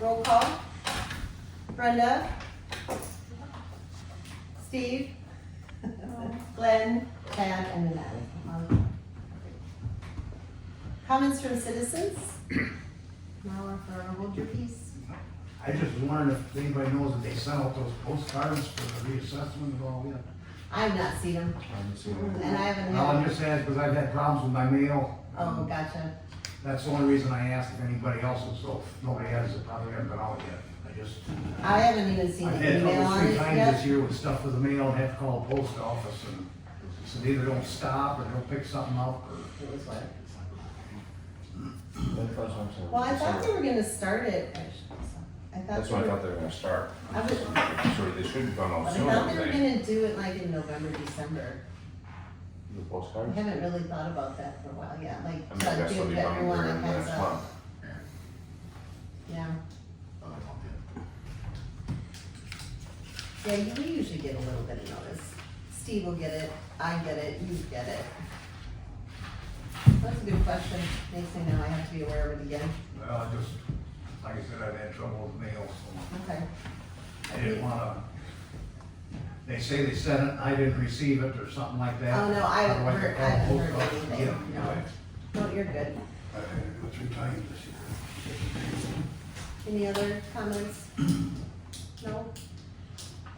Roll call. Brenda? Steve? Glenn? Tad? And then Natalie. Comments from citizens? Now for hold your peace. I just wondered if anybody knows if they sent out those postcards for the reassessment and all that. I have not seen them, I haven't seen it. and I haven't Well, I'm had. just asking because I've had problems with my mail. Oh, gotcha. That's the only reason I asked if anybody else was, so if nobody has, it probably hasn't been out yet. I haven't even seen I've the had email trouble on 3 it times yet. this year with stuff with the mail and have to call the post office and so they either don't stop or they'll pick something up or. It was what? Well, Well, I thought they were gonna start it. That's what I thought they were gonna start. I was- So they should come out But I sooner, thought they were they, gonna do it like in November, December. the I postcards. haven't really thought about that for a while yet, like, I mean, I guess they'll give be coming everyone here a in the heads next up. month. Yeah. Yeah, we usually get a little bit of notice. Steve will get it, I get it, you get it. That's a good question. Makes me know I have to be aware of it again. Well, I just, like I said, I've had trouble with mail, so Okay. I didn't wanna. They say they sent it, I didn't receive it or something like that. Oh, no, I haven't Otherwise, heard- call I the haven't post heard office and anything, get 'em, no. right? No, you're good. I had to go 3 times this year. Any other comments? No?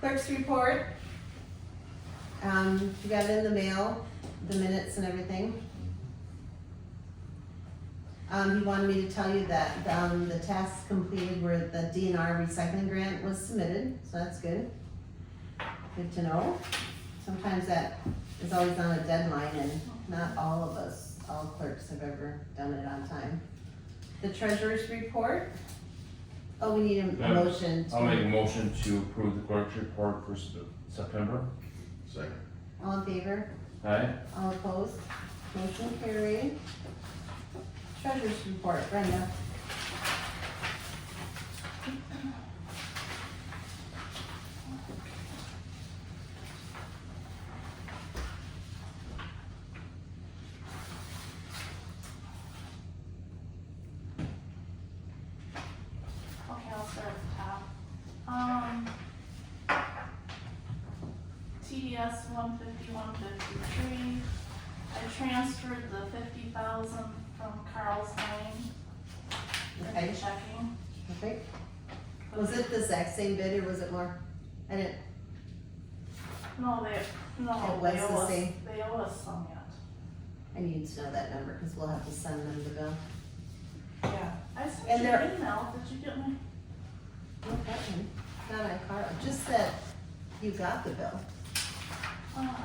Clerk's report. You got it in the mail, the minutes and everything. He wanted me to tell you that, the tasks completed where the DNR recycling grant was submitted, so that's good. Good to know. Sometimes that is always on a deadline and not all of us, all clerks have ever done it on time. The treasurer's report. Oh, we need a Yeah, motion I'll make a to, motion to approve the clerk's report for September. Second. all in favor, Aye. all opposed, motion carried. Treasurer's report, Brenda. Okay, I'll start at the top. TDS 150, 153. I transferred the 50,000 from Carl's name Okay. into checking. Okay, was it the exact same bid or was it more? I didn't, No, It they was the owe us, same. they owe us some yet. I need to know that number, cause we'll have to send them the bill. Yeah. I sent And you they're- an email, did you get my? Not that one, not on Carl, just that you got the bill. Oh,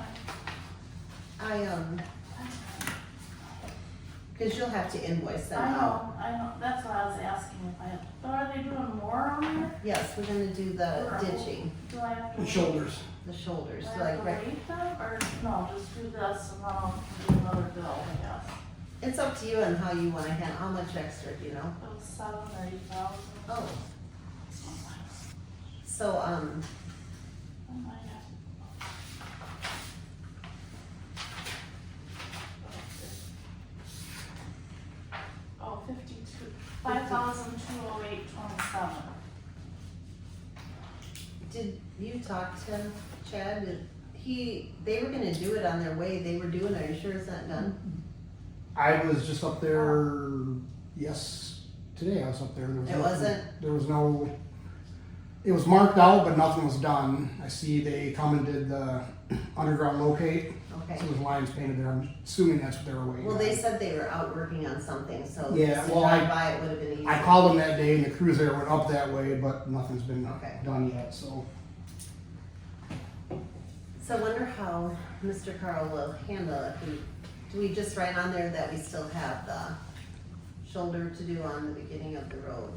Cause you'll have to invoice them I out. know, that's what I was asking if I had, so are they doing more on there? Yes, we're gonna do the ditching, Do I have to? The shoulders. the shoulders, Do so I like, have to wait them, or no, just do this and then I'll do another bill, I guess. it's up to you on how you wanna handle, how much extra, do you know? It was 7 or 8,000. Oh. So, Oh my God. Oh, 52, 5,208.27. did you talk to Chad? They were gonna do it on their way, they were doing it, are you sure it's not done? I was just up there, today I was up there. There was It nothing- wasn't? There was no, it was marked out, but nothing was done. I see they come and did the underground locate, Okay. so there's lines painted there. I'm assuming that's what they were waiting Well, on. they said they were out working on something, so Yeah, just to well, drive by, it would have been easy. I called them that day and the crews there went up that way, but nothing's been Okay. done yet, so. So I wonder how Mr. Carl will handle it. Do we just write on there that we still have the shoulder to do on the beginning of the road?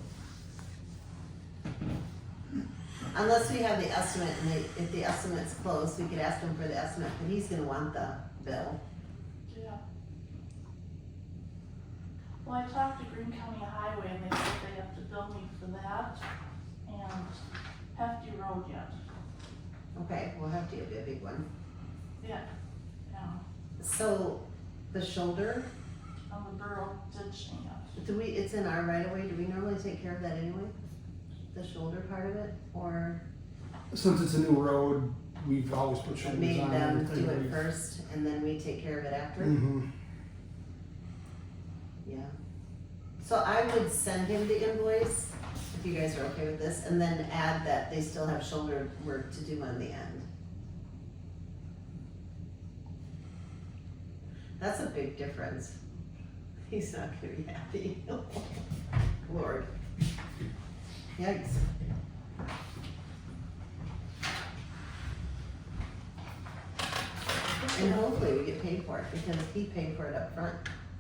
Unless we have the estimate, and if the estimate's close, we could ask him for the estimate, but he's gonna want the bill. Yeah. Well, I talked to Green County Highway and they said they have to bill me for that and Hefty Road yet. Okay, we'll have to be a big one. Yeah, yeah, So, the shoulder, on the borough ditching it. it's in our right of way, do we normally take care of that anyway? the shoulder part of it, or Since it's a new road, we've always put shoulders made on them everything. do it first and then we take care of it after? Mm-hmm. Yeah. So I would send him the invoice, if you guys are okay with this, and then add that they still have shoulder work to do on the end. That's a big difference. He's not gonna be happy. Lord. Yikes. And hopefully we get paid for it, because he paid for it up front,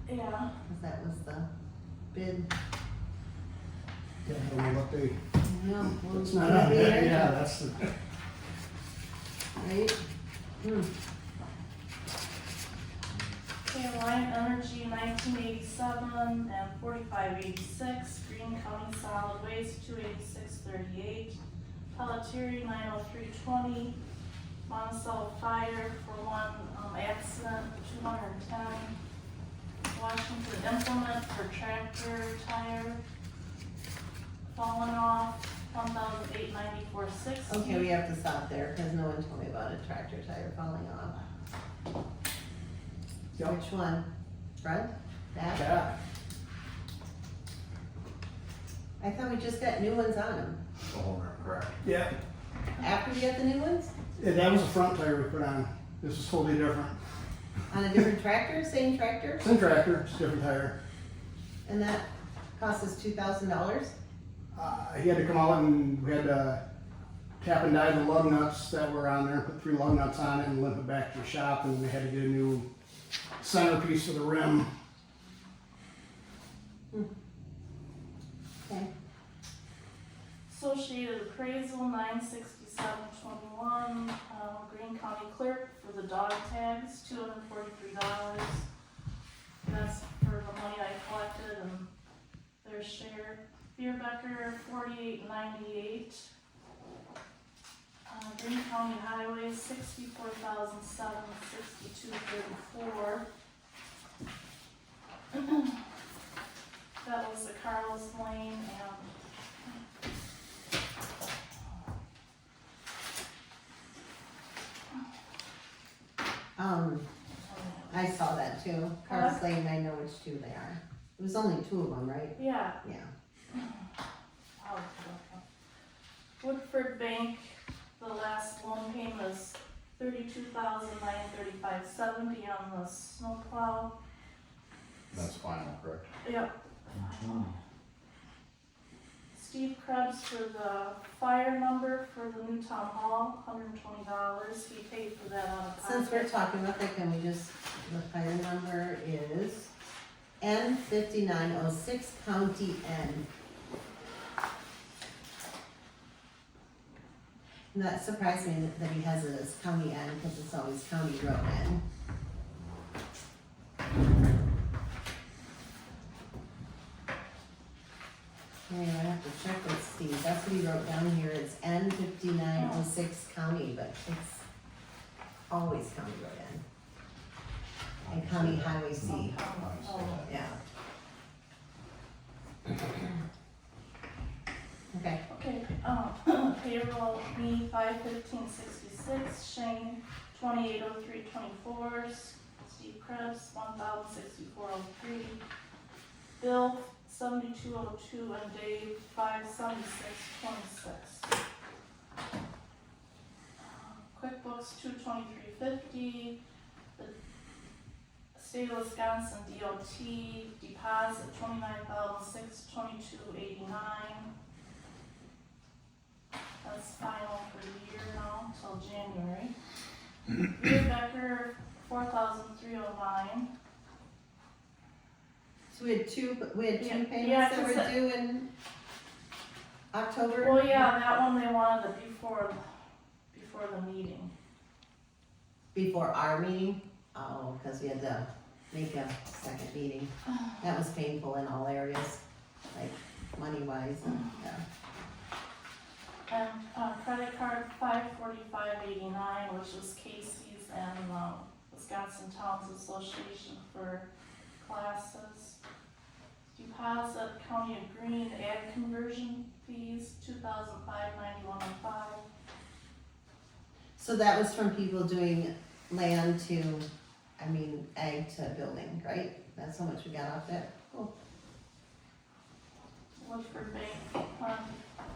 Yeah, because that was the bid. Yeah, I don't know what they, Yeah, well, it's not on there, right? yeah, that's the, Right? Hmm. okay, Alliant Energy 1987 and 4586, Green County Solid Waste 28638, Pelletier 90320, Monticello Fire for one accident 210, Washington Implement for tractor tire falling off 1,894.60. Okay, we have to stop there, because no one told me about a tractor tire falling off. Yep. Which one? Front? Back? yeah, I thought we just got new ones on them. Oh, correct. yeah. After we got the new ones? Yeah, that was the front tire we put on. This is totally different. On a different tractor, same tractor? Same tractor, it's different tire. And that cost us $2,000? He had to come out and we had to tap and die the lug nuts that were on there, put 3 lug nuts on it and limp it back to the shop, and we had to get a new centerpiece for the rim. Okay. Associated Appraisal 967.21, Green County Clerk for the dog tags, $243. That's for the money I collected and their share. Beerbecker, $48.98. Green County Highways, $64,762.34. That was the Carlos Lane and I saw that too. Carlos Lane, I know which two they are. It was only 2 of them, right? yeah. Yeah. Woodford Bank, the last loan payment is $32,935.70 on the snowplow. That's final, correct? Yep. Steve Krebs for the fire number for the new town hall, $120. He paid for that out of Since we're pocket. talking about that, can we just, the fire number is N5906, County N. And that surprised me that he has it as County N, because it's always County Road N. Anyway, I have to check with Steve, that's what he wrote down here, it's N5906 County, but it's always County Road N. And County Highway C, Oh, yeah. Okay, okay, payroll, me, 515.66, Shane, 2803.24, Steve Krebs, 1064.03, Bill, 7202, and Dave, 576.26. QuickBooks, 223.50, the State of Wisconsin DOT deposit, $29,622.89. That's final for the year now, till January. Becker, 4,309. so we had two Yeah, payments that 'cause were that- due in October? Well, yeah, that one they wanted it before the meeting. Before our meeting? Oh, because we had to make a second meeting. That was painful in all areas, like money-wise and, yeah. And, credit card 545.89, which was Casey's and, Wisconsin Towns Association for classes, Deposit County of Green ag conversion fees, $2,591.05. So that was from people doing land to, ag to building, right? That's how much we got off that. Cool. Woodford Bank Fund,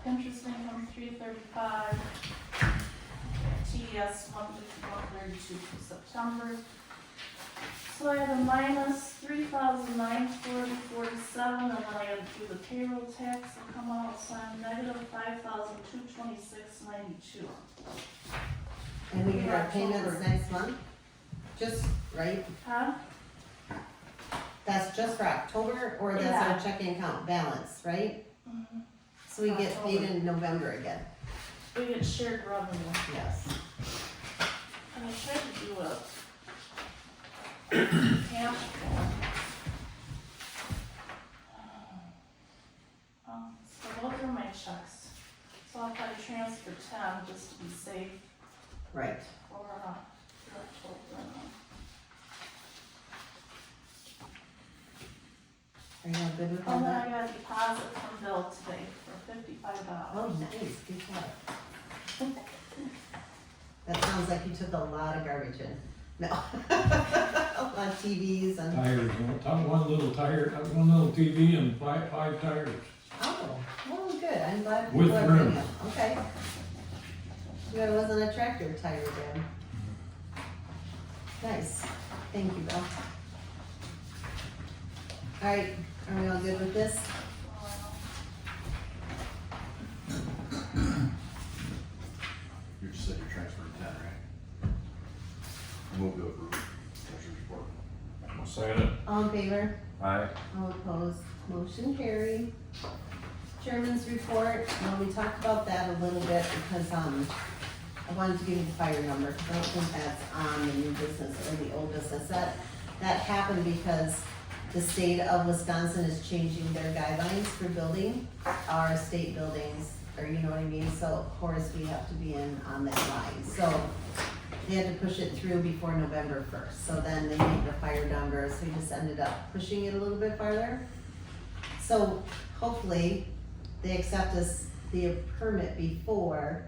interest income $335. TDS $151.32 for September. So I had a minus $3,940.47, and then I had to do the payroll tax and come out, so I'm negative $5,226.92. And we get our payments next month? Just, right? Huh? That's just for October, or that's Yeah. our checking account balance, right? Mhm. So we get paid October. in November again? We get shared revenue. Yes. And I tried to do a cash flow. So those are my checks. So I'll probably transfer 10 just to be safe Right. for October. Are you all good with all And then I that? got a deposit from Bill today for $55. Oh, nice, good job. That sounds like you took a lot of garbage in. No. A lot of TVs and, Tires, one little tire, one little TV and five tires. oh, well, good, I'm glad With people are doing rims. it, okay. It wasn't a tractor tire then. Nice, thank you, Bill. Alright, are we all good with this? You just said you're transferring 10, right? Move to approve. Treasurer's report. I'll second it. All in favor? Aye. All opposed, motion carried. Chairman's report, well, we talked about that a little bit because, I wanted to give you the fire number, because I don't think that's on the new business or the old business. That happened because the state of Wisconsin is changing their guidelines for building our state buildings, or you know what I mean? So of course, we have to be in on that line. So they had to push it through before November 1st. So then they made the fire number, so we just ended up pushing it a little bit farther. So hopefully, they accept us the permit before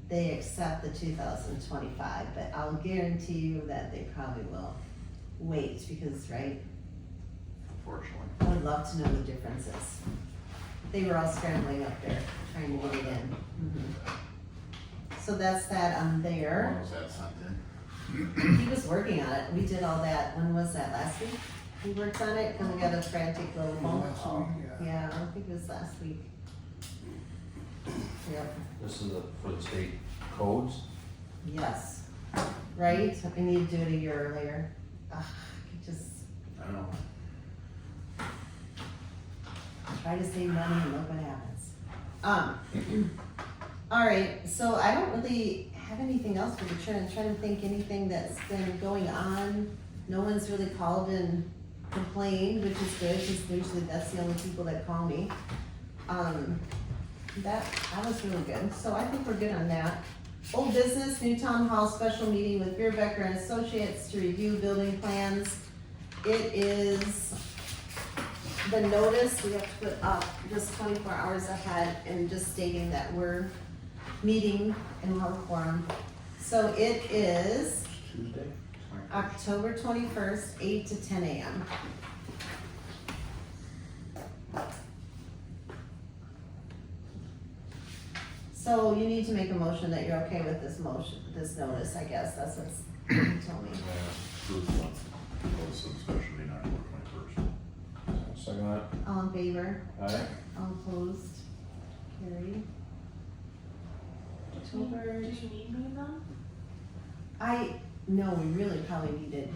they accept the 2025, but I'll guarantee you that they probably will wait because, right, Unfortunately. I would love to know the differences. They were all scrambling up there, trying to get it in. So that's that on When there. was that sent in? He was working on it, we did all that, when was that, last week? He worked on it, cause we got a frantic little phone Last call. week, yeah. Yeah, I think it was last week. Yep. This is for the state codes. Yes, right? I need to do it a year earlier. Ugh, I just I don't know. try to save money and look what happens. All right, so I don't really have anything else for the trend. I'm trying to think anything that's been going on. No one's really called and complained, which is good, because usually that's the only people that call me. That was really good, so I think we're good on that. Old business, new town hall special meeting with Beer Becker and Associates to review building plans. It is the notice, we have to put up just 24 hours ahead and just stating that we're meeting and we'll have a quorum. So it is Tuesday. October 21st, 8 to 10 a.m. So you need to make a motion that you're okay with this motion, this notice, I guess, that's what you told me. Approve one. Notice of special meeting October 21st. Second that. All in favor? Aye. All opposed? Carried. October, Do you need me then? no, we really probably needed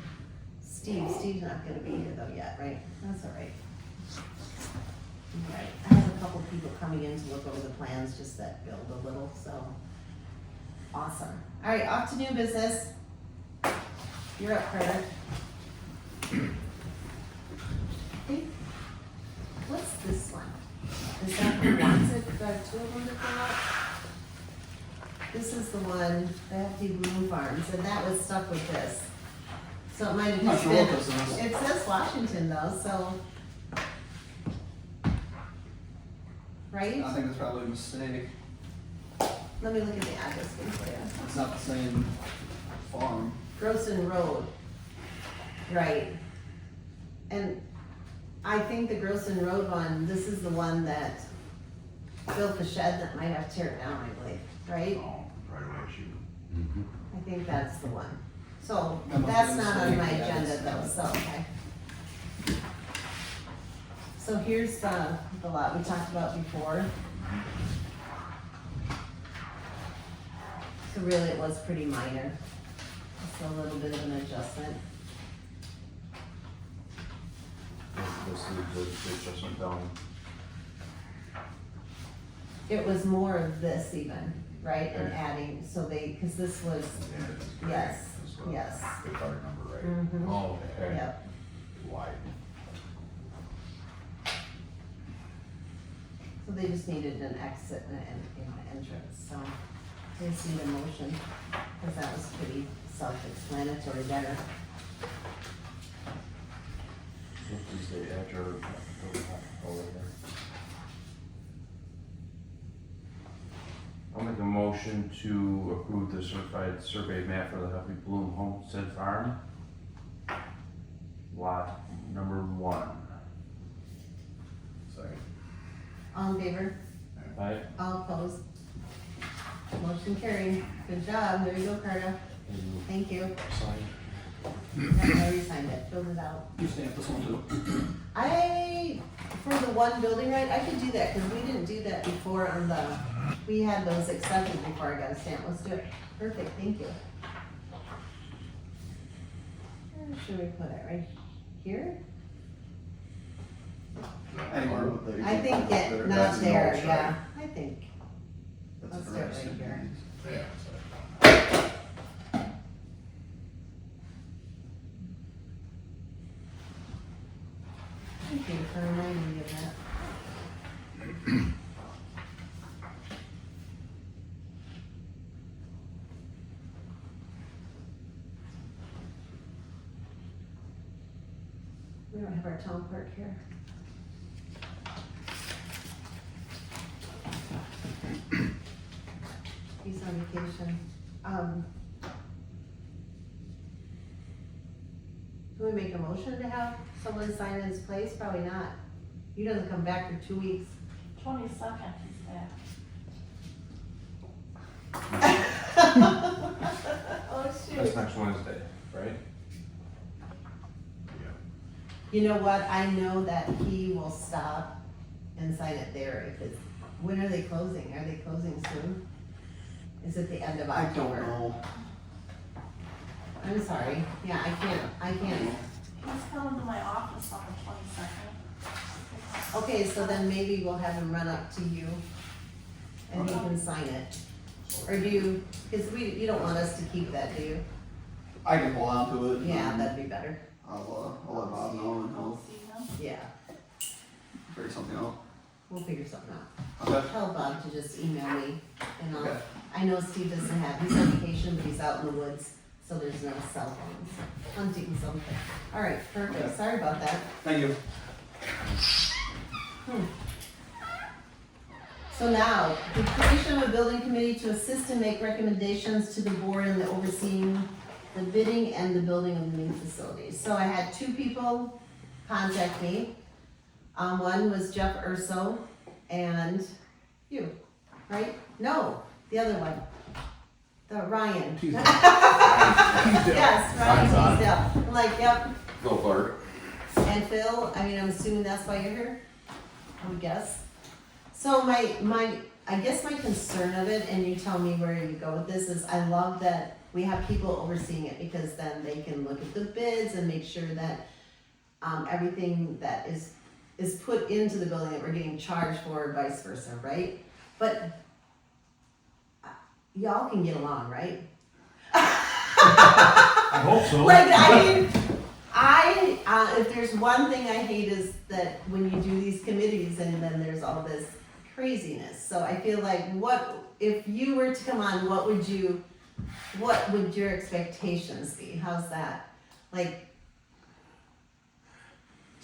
Steve. Steve's not gonna be here though yet, right? That's all right. Okay, I have a couple people coming in to look over the plans, just that build a little, so. Awesome. All right, off to new business. You're up, Carter. Hey, what's this one? Is that who wants it? There are two of them to fill out? This is the one, the Hefty Bloom Farms, and that was stuck with this. So it might have I'm not just sure been, what this is. it says Washington though, so right? I think it's probably a mistake. Let me look at the address for you. It's not the same farm. Grossen Road, right. And I think the Grossen Road one, this is the one that built the shed that might have to tear it down, I believe, right? Oh, right away, shoot. Mm-hmm. I think that's the one. So That must be that's a not on my mistake, yeah, agenda though, that's- so, okay. So here's the lot we talked about before. So really it was pretty minor. Just a little bit of an adjustment. This is the adjustment down. It was more of this even, right, and adding, so they, cause this was, Yeah, it's great. yes, It's the yes. Good card number, right? Mhm. Oh, okay. Yep, Wide. so they just needed an exit and an entrance, so they just need a motion, cause that was pretty self-explanatory there. What is the address? Over there. I'll make a motion to approve the certified survey map for the Happy Bloom Homestead Farm. Lot number 1. Second. All in favor? Aye. All opposed? Motion carried, good job, there you go, Carta, thank you. Sign. I already signed it, filled it out. You stamp this one too. For the one building right, I could do that, cause we didn't do that before on the, we had those accepted before I got a stamp, let's do it. Perfect, thank you. Where should we put it, right here? Anywhere with the. I think There- it, that's not there, notes, yeah, right? I think, That's let's a do it first. right here. Yeah. so- Thank you for reminding me of that. We don't have our town clerk here. He's on vacation. Can we make a motion to have someone sign in his place? Probably not. He doesn't come back for 2 weeks. 22nd, he's back. Oh, That's shoot. next Wednesday, right? You know what? I know that he will stop and sign it there if it's, when are they closing? Are they closing soon? Is it the end of I October? don't know. I'm sorry. Yeah, I can't. He's coming to my office on the 22nd. Okay, so then maybe we'll have him run up to you and he can sign it. Or do you, cause you don't want us to keep that, do you? I can hold on to it. Yeah, and that'd be better. I'll let Bob know and I'll he'll see him. Yeah, figure something out. we'll figure something out. Okay. Tell Bob to just email me and Okay. I know Steve doesn't have, he's on vacation, but he's out in the woods, so there's no cell phones, hunting something. All right, perfect, Okay. sorry about that. Thank you. So now, the creation of a building committee to assist and make recommendations to the board in the overseeing the bidding and the building of the new facilities. So I had 2 people contact me. One was Jeff Urso and you, right? No, the other one. The Ryan. Teasdale. Yes, Ryan Mine's on. Teasdale. I'm like, yep. Phil Clark. And Phil, I mean, I'm assuming that's why you're here, I would guess. So I guess my concern of it, and you tell me where you go with this, is I love that we have people overseeing it because then they can look at the bids and make sure that everything that is put into the building that we're getting charged for, or vice versa, right? But y'all can get along, right? I hope so. Like, I mean, if there's one thing I hate is that when you do these committees and then there's all this craziness. So I feel like if you were to come on, what would your expectations be? How's that? Like,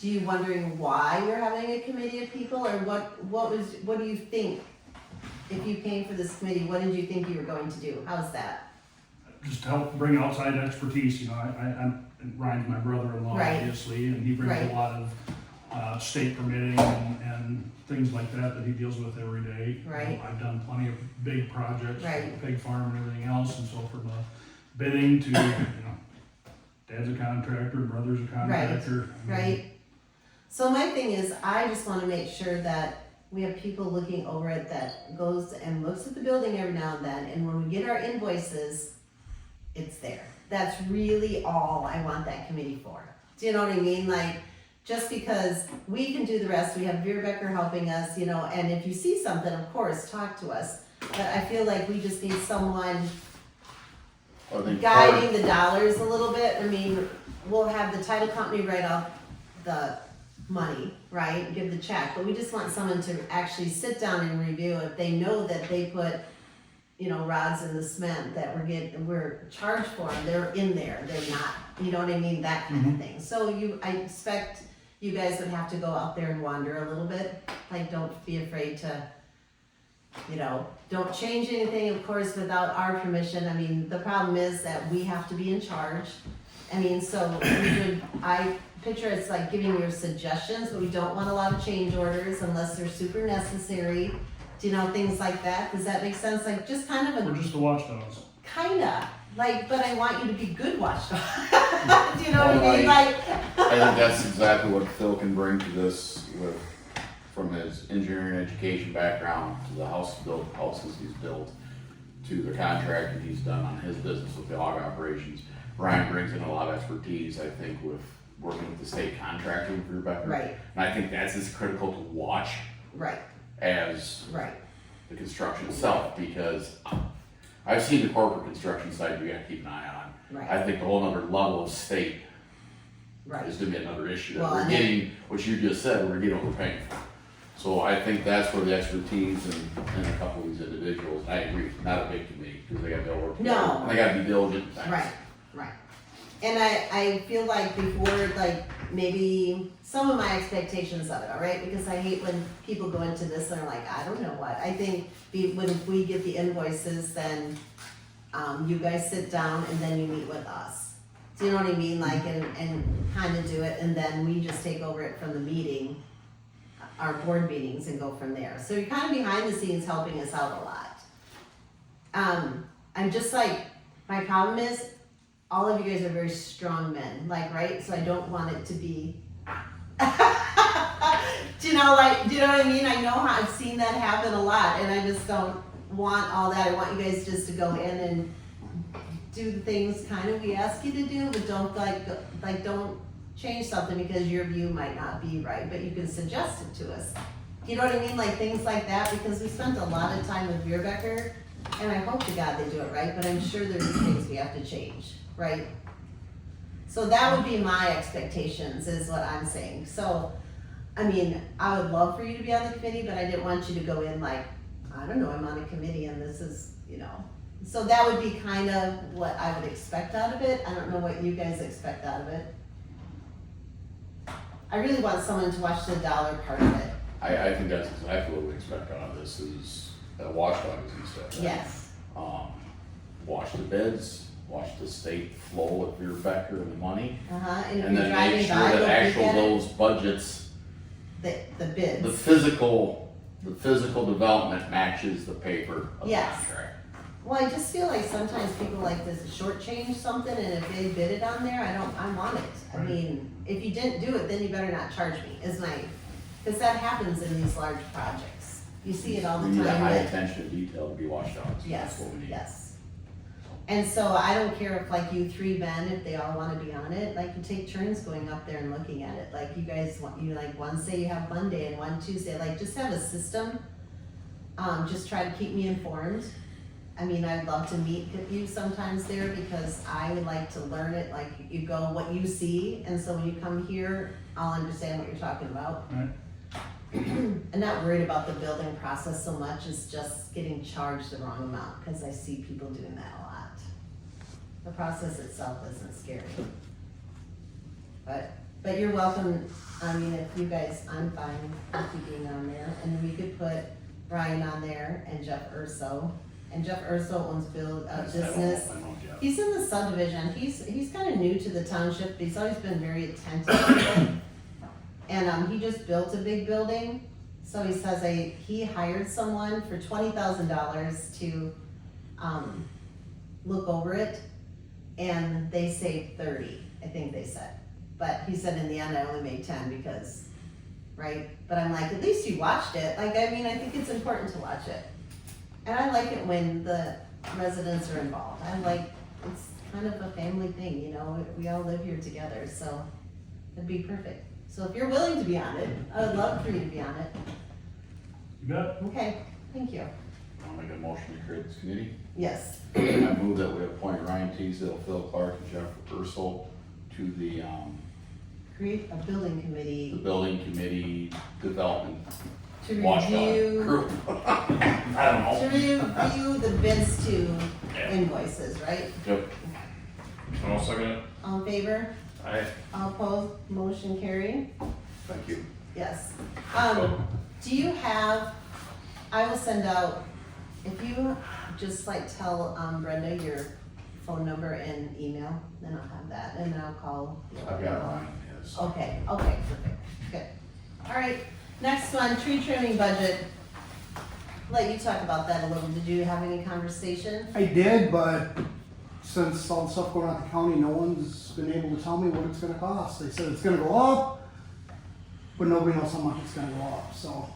do you wondering why you're having a committee of people, or what do you think? If you came for this committee, what did you think you were going to do? How's that? Just to help bring outside expertise, you know, and Ryan's my brother-in-law, Right. obviously, and he brings Right. a lot of state permitting and things like that he deals with every day. Right. I've done plenty of big projects, Right. pig farm and everything else, and so from bidding to, you know, dad's a contractor, brother's a contractor. I mean, Right? So my thing is, I just wanna make sure that we have people looking over it that goes and looks at the building every now and then, and when we get our invoices, it's there. That's really all I want that committee for. Do you know what I mean? Like, just because we can do the rest, we have Vera Becker helping us, you know, and if you see something, of course, talk to us. But I feel like we just need someone I think guiding the dollars a little bit. I mean, we'll have the title company write off the money, right, give the check, but we just want someone to actually sit down and review if they know that they put, you know, rods in the cement that we're charged for, they're in there, they're not, you know what I mean, that kind of thing. So I expect you guys would have to go out there and wander a little bit, like, don't be afraid to, you know, don't change anything, of course, without our permission. I mean, the problem is that we have to be in charge. I mean, so I picture it's like giving your suggestions, but we don't want a lot of change orders unless they're super necessary. Do you know, things like that? Does that make sense? Like, just kind of We're just the watchdogs. kinda, like, but I want you to be good watchdogs. Do you know what I mean? Like, I think that's exactly what Phil can bring to this with, from his engineering education background to the houses he's built, to the contracting he's done on his business with the hog operations. Ryan brings in a lot of expertise, I think, with working with the state contracting for Rebecca. right, And I think that's as critical to watch right, as right, the construction itself, because I've seen the corporate construction side you gotta keep an eye on. right, I think the whole other level of state right. is gonna be another issue that Well, we're and getting, what you just said, we're getting overpaying for. So I think that's where the expertise and a couple of these individuals, I agree, not a big committee, because they gotta be able to work. No. And they gotta be diligent. and things. Right, right. And I feel like before, like, maybe some of my expectations of it, all right? Because I hate when people go into this and are like, I don't know what. I think when we get the invoices, then, you guys sit down and then you meet with us. Do you know what I mean? Like, and kind of do it, and then we just take over it from the meeting, our board meetings, and go from there. So you're kind of behind the scenes helping us out a lot. I'm just like, my problem is, all of you guys are very strong men, like, right? So I don't want it to be, do you know what I mean? I know how, I've seen that happen a lot, and I just don't want all that. I want you guys just to go in and do the things kind of we ask you to do, but don't don't change something because your view might not be right, but you can suggest it to us. You know what I mean? Like, things like that, because we spent a lot of time with Vera Becker, and I hope to God they do it right, but I'm sure there's things we have to change, right? So that would be my expectations, is what I'm saying. So, I mean, I would love for you to be on the committee, but I didn't want you to go in like, I don't know, I'm on a committee and this is, you know. So that would be kind of what I would expect out of it. I don't know what you guys expect out of it. I really want someone to watch the dollar part of it. I think that's exactly what we expect out of this, is watchdog, as you said. Right? Yes, Watch the bids, watch the state flow of your Becker and the money, and if and you're then driving make sure by, that go actual peek at it. those budgets, The bids. the physical development matches the paper of the Yes. contract. Well, I just feel like sometimes people like to shortchange something, and if they bid it on there, I want it. I Right. mean, if you didn't do it, then you better not charge me, because that happens in these large projects. You see it all the We need a time. high that- attention to detail to be watchdogs. Yes, That's what we need. yes. And so I don't care if, like, you three men, if they all wanna be on it, like, you take turns going up there and looking at it. Like, you guys, like, one say you have Monday and one Tuesday, like, just have a system. Just try to keep me informed. I mean, I'd love to meet with you sometimes there, because I would like to learn it, like, you go what you see, and so when you come here, I'll understand what you're talking about. Right. I'm not worried about the building process so much as just getting charged the wrong amount, because I see people doing that a lot. The process itself isn't scary. But But you're welcome, I mean, if you guys, I'm fine with you being on there, and we could put Brian on there and Jeff Urso. And Jeff Urso owns business. I know Jeff. He's in the subdivision, he's kinda new to the township, but he's always been very attentive. And, he just built a big building, so he says he hired someone for $20,000 to, look over it, and they saved 30, I think they said. But he said in the end, I only made 10 because, right? But I'm like, at least you watched it, like, I mean, I think it's important to watch it. And I like it when the residents are involved, it's kind of a family thing, you know, we all live here together, so it'd be perfect. So if you're willing to be on it, I would love for you to be on it. You bet. Okay, thank you. I'll make a motion to create this committee. Yes, I move that we appoint Ryan Teasdale, Phil Clark, and Jeff Ursel to the create a building committee building committee development to watchdog review, group. I to don't know. review the bids to invoices, right? Yep. I'll second it. All in favor? Aye. All opposed? Motion carried? Thank you. Yes. Do you have, I will send out, if you just like tell Brenda your phone number and email, then I'll have that, and then I'll call. I've got Ryan, yes. Okay, perfect, good. All right, next one, tree trimming budget. Let you talk about that a little. Did you have any conversation? I did, but since all the stuff going on at the county, no one's been able to tell me what it's gonna cost. They said it's gonna go up, but nobody knows how much it's gonna go up, so.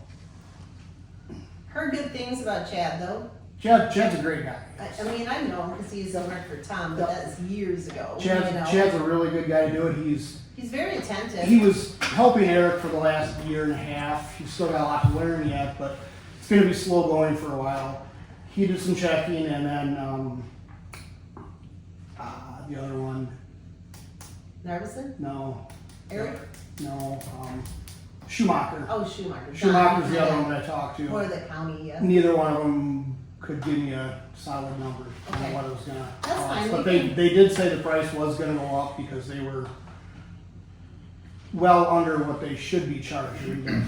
Heard good things about Chad though. Chad's a great guy. I mean, I know him because he's worked for Tom, but that's years ago. you know. Chad's a really good guy to do it. He's very attentive. He was helping Eric for the last year and a half. He's still got a lot to learn yet, but it's gonna be slow going for a while. He did some checking, and then, the other one, Nervousin? no, Eric? no, Schumacher. Oh, Schumacher. Schumacher's the other one that I talked Or to. the county, yeah. Neither one of them could give me a solid number on Okay. what it was gonna That's cost. fine, But we they did say the price was gonna go up because they were well under what they should be charging.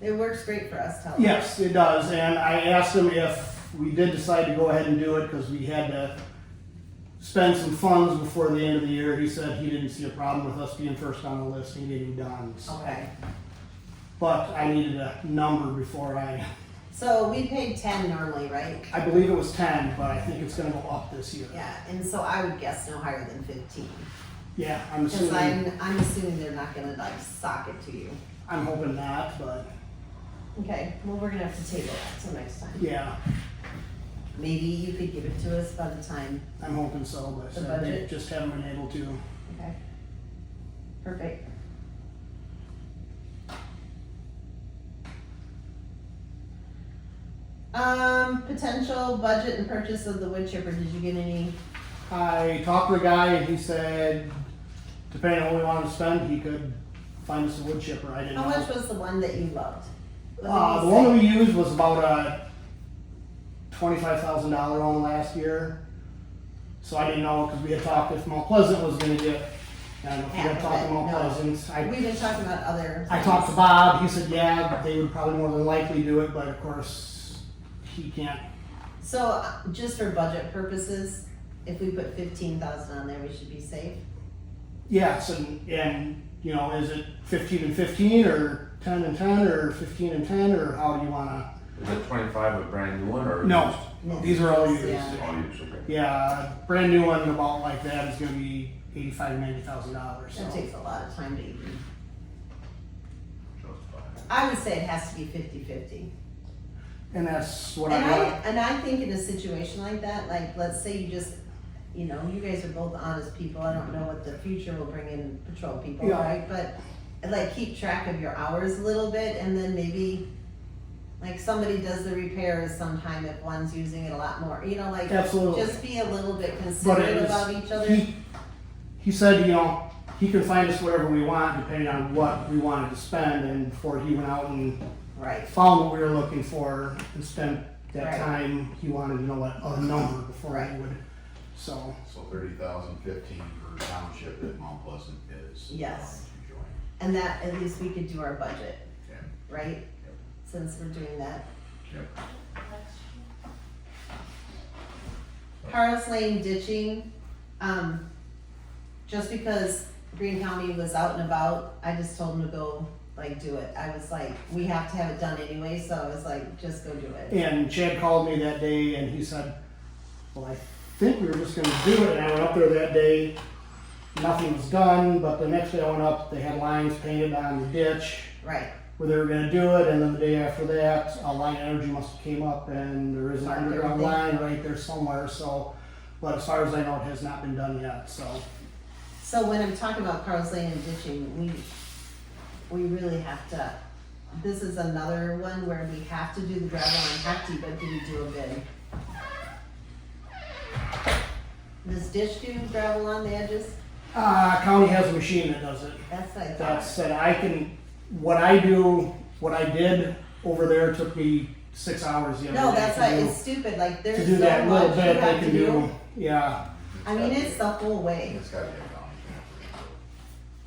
It works great for us, tell them. Yes, it does, and I asked him if we did decide to go ahead and do it, because we had to spend some funds before the end of the year. He said he didn't see a problem with us being first on the list and getting done. So. Okay. But I needed a number before So we paid 10 normally, right? I believe it was 10, but I think it's gonna go up this year. Yeah, and so I would guess no higher than 15. Yeah, I'm Because assuming, I'm assuming they're not gonna like sock it to you. I'm hoping not, but Okay, well, we're gonna have to table that till next time. yeah, Maybe you could give it to us by the time, I'm hoping so, but The they budget? just haven't been able to. okay? Perfect. Potential budget and purchase of the wood chipper, did you get any? I talked to the guy and he said, depending on what we wanted to spend, he could find us a wood chipper. I didn't How know. much was the one that you loved? What did The he one say? that we used was about a $25,000 one last year. So I didn't know, because we had talked if Mount Pleasant was gonna get, I don't know if we Half had of talked it, to Mount no. Pleasant. We've been talking about other. I talked to Bob, he said, yeah, they would probably more than likely do it, but of course, he can't. So, just for budget purposes, if we put 15,000 on there, we should be safe? Yes, and, you know, is it 15 and 15, or 10 and 10, or 15 and 10, or how do you wanna? Is it 25 a brand new one or? No, No. these are all used. Yeah. All used, okay. Yeah, a brand new one about like that is gonna be $85,000 to $90,000, so. That takes a lot of time to even, Justify. I would say it has to be 50-50. And that's what And I got. and I think in a situation like that, like, let's say you just, you know, you guys are both honest people, I don't know what the future will bring in patrol people, Yeah. right? But, like, keep track of your hours a little bit, and then maybe, like, somebody does the repairs sometime if one's using it a lot more, you know, like, Absolutely. just be a little bit But considerate it was, about each other. he said, you know, he can find us whatever we want depending on what we wanted to spend, and before he went out and Right, found what we were looking for and spent that Right. time, he wanted to know a number before Right. he would, so. So 30,015 per township that Mount Pleasant is. Yes. And that, at least we could do our budget, Yeah. right? Since we're doing that. Next Carlos Lane ditching, just because Green County was out and about, I just told him to go, like, do it. I was like, we have to have it done anyway, so I was like, just go do it. And Chad called me that day and he said, well, I think we were just gonna do it, and I went up there that day, nothing was done, but the next day I went up, they had lines painted on the ditch Right, where they were gonna do it, and then the day after that, Line Energy must have came up and there is an Marked underground everything. line right there somewhere, so, but as far as I know, it has not been done yet, so. so when I'm talking about Carlos Lane and ditching, we really have to, this is another one where we have to do the gravel on Hefty, but do we do a bid? Does ditch do gravel on the edges? County has a machine that does it. That's what I That thought. said, I can, what I did over there took me 6 hours the other day. No, that's to why do- it's stupid, like, there's To do so that little much you bit, they have to can do, yeah. I mean, it's the whole way, It's gotta get done.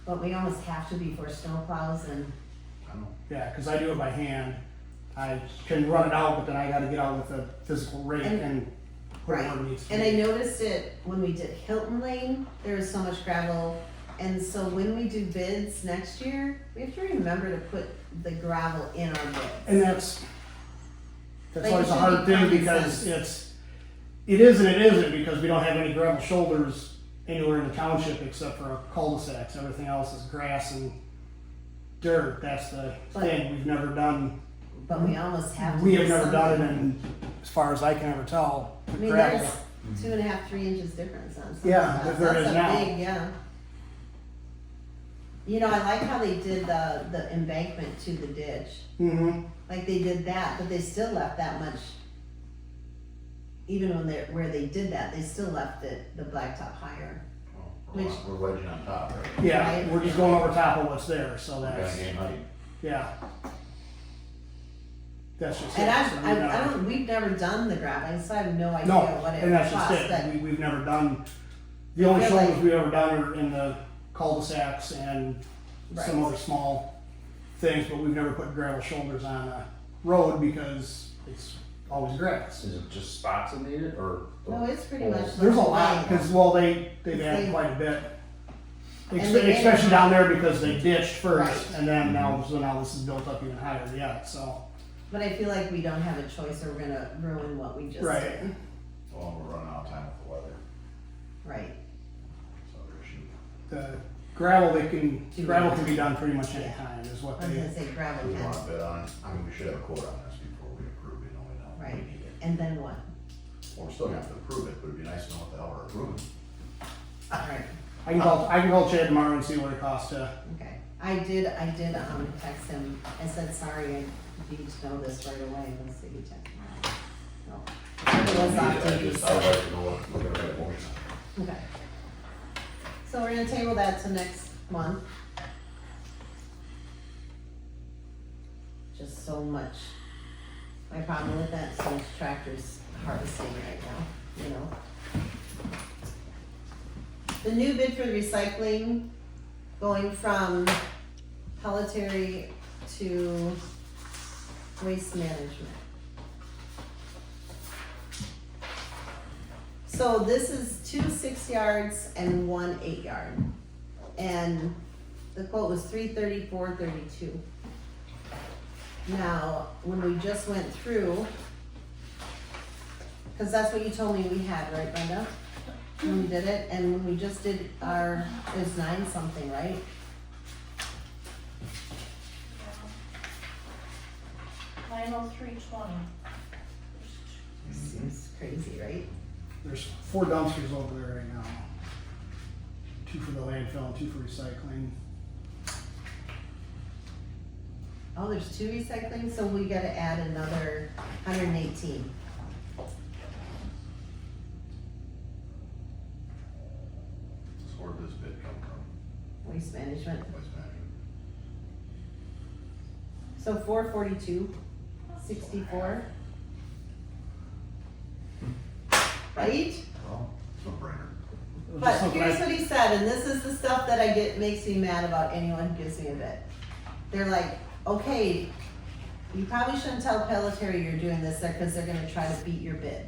but we almost have to before snow plows and, Yeah, because I do it by hand. I can run it out, but then I gotta get out with a physical rake and put it where it needs to and I be. noticed it when we did Hilton Lane, there was so much gravel. And so when we do bids next year, we have to remember to put the gravel in our bids. And that's Like, always it a should hard be thing common because sense. it is and it isn't, because we don't have any gravel shoulders anywhere in the township except for cul-de-sacs. Everything else is grass and dirt. That's the But- thing. We've never done, But we almost have to. we do have never done it something. in, as far as I can ever tell, I mean, gravel. there's 2.5, 3 inches difference on some Yeah, stuff. there is That's a now. big, yeah. You know, I like how they did the embankment to the ditch. Mm-hmm. Like they did that, but they still left that much. Even when where they did that, they still left the blacktop higher. Which- We're wedging on top, right? Yeah, Right. we're just going over top of what's there, so We're gonna that's, gain height. yeah. That's just And it. So we I never- don't, we've never done the gravel, so I have no idea No, what it and that's just costs, it. but We've never done, the only feel like- shoulders we've ever done are in the cul-de-sacs and some Right. other small things, but we've never put gravel shoulders on a road because it's always grass. Is it just spots that need it, or? no, it's pretty much. the There's a whole lot, thing. because, well, they've added They- quite a bit. And they- Especially down there because they ditched first, Right. and then now this is built up even higher yet, so. But I feel like we don't have a choice or we're gonna ruin what we just Right. did. Well, we're running out of time with the weather, Right. so there should. The gravel, Do gravel it. can be done pretty much any time, is what I was they, gonna say gravel Do we can, want to bid on it? I mean, we should have a quote on this before we approve it, we know Right. we need it. and then what? Well, we're still gonna have to approve it, but it'd be nice to know what the hell we're approving. Alright, I can call Chad tomorrow and see what it costs to. okay. I did text him, I said, sorry, I need to know this right away, let's see, you text him. No. It was on I TV, just, so- I would like to know what we're gonna get motion on. Okay. So we're gonna table that to next month. Just so much. My problem with that, so much tractors harvesting right now, you know? The new bid for the recycling, going from Pelletary to Waste Management. So this is 2 6-yards and 1 8-yard. And the quote was $334.32. Now, when we just went through, cause that's what you told me we had, right, Brenda? When we did it, and when we just did it was 9 something, right? $903.20. Seems crazy, right? There's 4 dumpsters over there right now. 2 for the landfill and 2 for recycling. Oh, there's 2 recycling, so we gotta add another 118. So where did this bid come from? Waste management. Waste management. So 442.64. Right? Well, it's no brainer. But But just something here's I, what he said, and this is the stuff that I get, makes me mad about anyone who gives me a bid. They're like, okay, you probably shouldn't tell Pelletier you're doing this there, cause they're gonna try to beat your bid,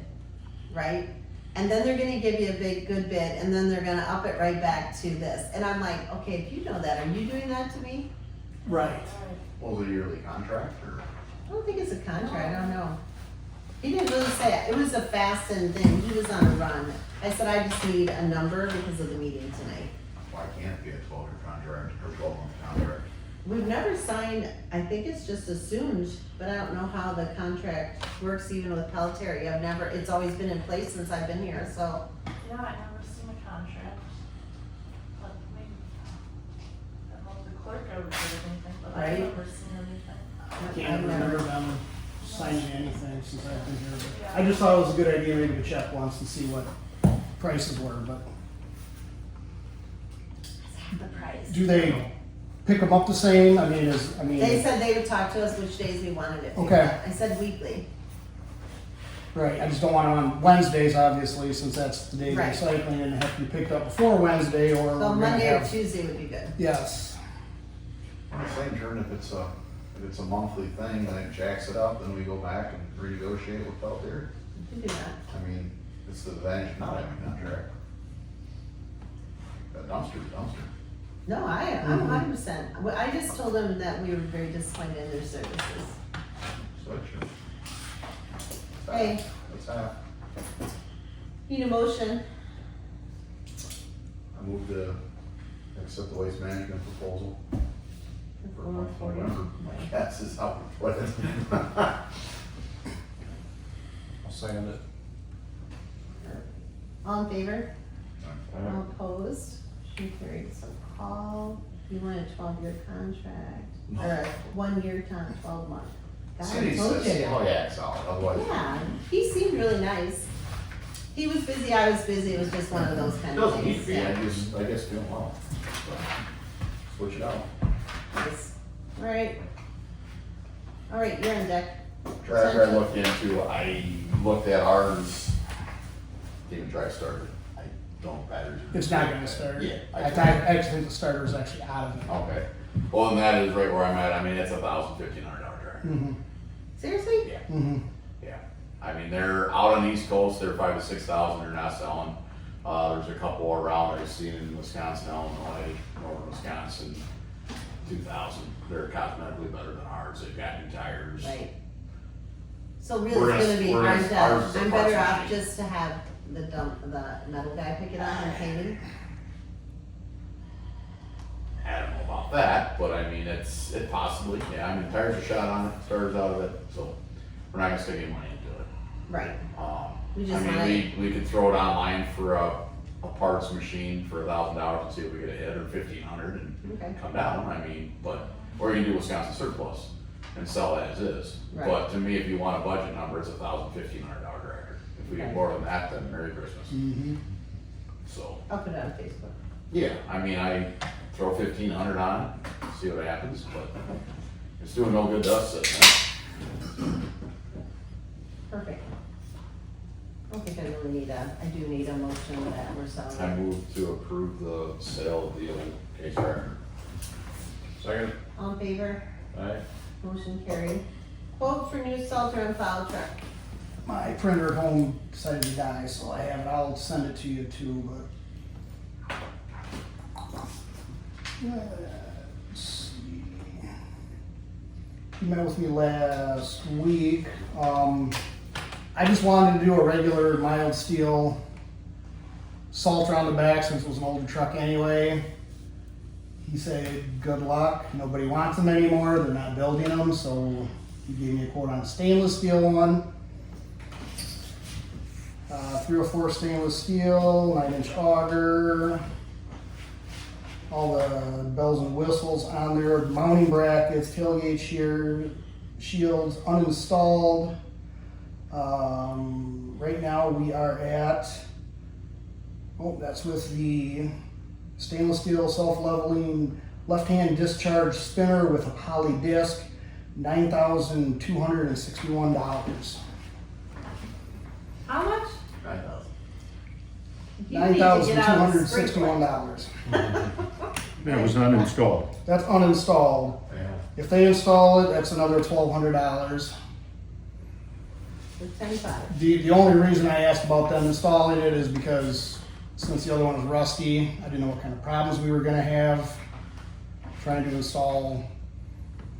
right? And then they're gonna give you a good bid, and then they're gonna up it right back to this. And I'm like, okay, if you know that, are you doing that to me? right. What was it, a yearly contract or? I don't think it's a contract, I don't know. He didn't really say it, it was a fastened thing, he was on a run. I said, I just need a number because of the meeting tonight. Why can't it be a 12-year contract or 12-month contract? We've never signed, I think it's just assumed, but I don't know how the contract works even with Pelletier. I've never, it's always been in place since I've been here, so. Yeah, I never seen a contract. But maybe, I don't know if the clerk ever did anything, but I've Right. never seen anything. I can't remember them signing anything since I've been here. But I just thought it was a good idea maybe to check once and see what prices were, but The price. do they pick them up the same? I mean, They said they would talk to us which days we wanted it. Okay. I said weekly. right, I just don't want it on Wednesdays, obviously, since that's the day of Right. recycling and it have to be picked up before Wednesday or we're So gonna Monday or have. Tuesday would be good. Yes, I'm saying, Jordan, if it's a monthly thing, then it jacks it up, then we go back and renegotiate with Pelletier. We can do that. I mean, it's the advantage of not having a contract. A dumpster's a dumpster. No, I'm 100%. I just told them that we were very disappointed in their services. Switch. Hey. What's that? Need a motion? I moved to accept the waste management proposal for month November. My guess is how we put it. I'll second it. All in favor? Alright. All opposed? Motion carried. So call, you want a 12-year contract, or a 1-year 12 month. God, I City told says, you. oh yeah, it's solid, otherwise. Yeah, he seemed really nice. He was busy, I was busy, it was just one of those It kind of doesn't need things. to be, Yeah. I guess doing well. So, switch it out. Nice. All right. All right, you're on deck. Tractor I looked into, I looked at ours, didn't even try to start it. I don't, batteries. it's not gonna start. Yeah. I actually think the starter is actually out of it. Okay, well, and that is right where I'm at, I mean, it's $1,000, $1,500 tractor. Mm-hmm, Seriously? Yeah, mm-hmm. yeah, I mean, they're out on the East Coast, they're 5,000 to 6,000, they're not selling. There's a couple around I've seen in Wisconsin, Illinois, northern Wisconsin, 2,000. They're cosmetically better than ours, they've got new tires. Right. So really We're it's gonna- gonna be we're hard gonna- ours is to, a I'm better parts off machine. just to have the metal guy pick it up and paint it. I don't know about that, but I mean, it possibly, yeah, I mean, tires are shot on it, starters out of it, so we're not gonna stick any money into it. Right. We I just mean, might. we could throw it online for a parts machine for $1,000 and see if we get a hit, or 1,500 and Okay. come down, I mean, but, or you can do Wisconsin surplus and sell it as is. Right. But to me, if you want a budget number, it's $1,000, $1,500 tractor. If we Okay. get more than that, then Merry Christmas. Mm-hmm. So, I'll put it on Facebook. yeah, I mean, I throw 1,500 on it, see what happens, but it's doing no good to us, Perfect. I don't think I really need I do need a motion that we're selling. I move to approve the sale of the old case tractor. Second. All in favor? Alright. Motion carried. Quote for new Salter and file truck. My printer at home decided to die, so I have it, I'll send it to you too, but. Let's see. You met with me last week, I just wanted to do a regular mild steel Salter on the back since it was an older truck anyway. He said, good luck, nobody wants them anymore, they're not building them, so he gave me a quote on a stainless steel one. 304 stainless steel, 9-inch auger, all the bells and whistles on there, mounting brackets, tailgate shields uninstalled. Right now we are at, that's with the stainless steel self-leveling left-hand discharge spinner with a poly disc, $9,261. How much? 9,000. You need to get out of the $9,261. That was uninstalled. That's uninstalled. If they install it, that's another $1,200. With 10.5. The only reason I asked about them installing it is because since the other one was rusty, I didn't know what kind of problems we were gonna have trying to install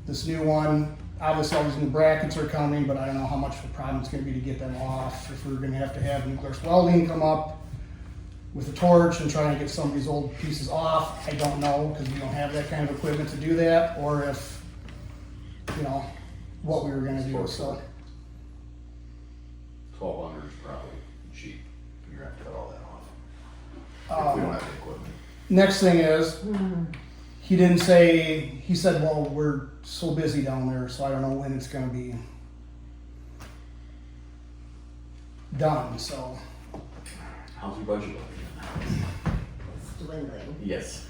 this new one. Obviously, all these new brackets are coming, but I don't know how much of a problem it's gonna be to get them off. If we're gonna have to have nuclear welding come up with a torch and try and get some of these old pieces off, I don't know, because we don't have that kind of equipment to do that, or if, you know, what we were gonna do, so. 1,200 is probably cheap. You're gonna have to cut all that off. If we don't have the equipment. Next thing is, he didn't say, he said, well, we're so busy down there, so I don't know when it's gonna be done, so. How's your budget looking? It's dwindling. Yes.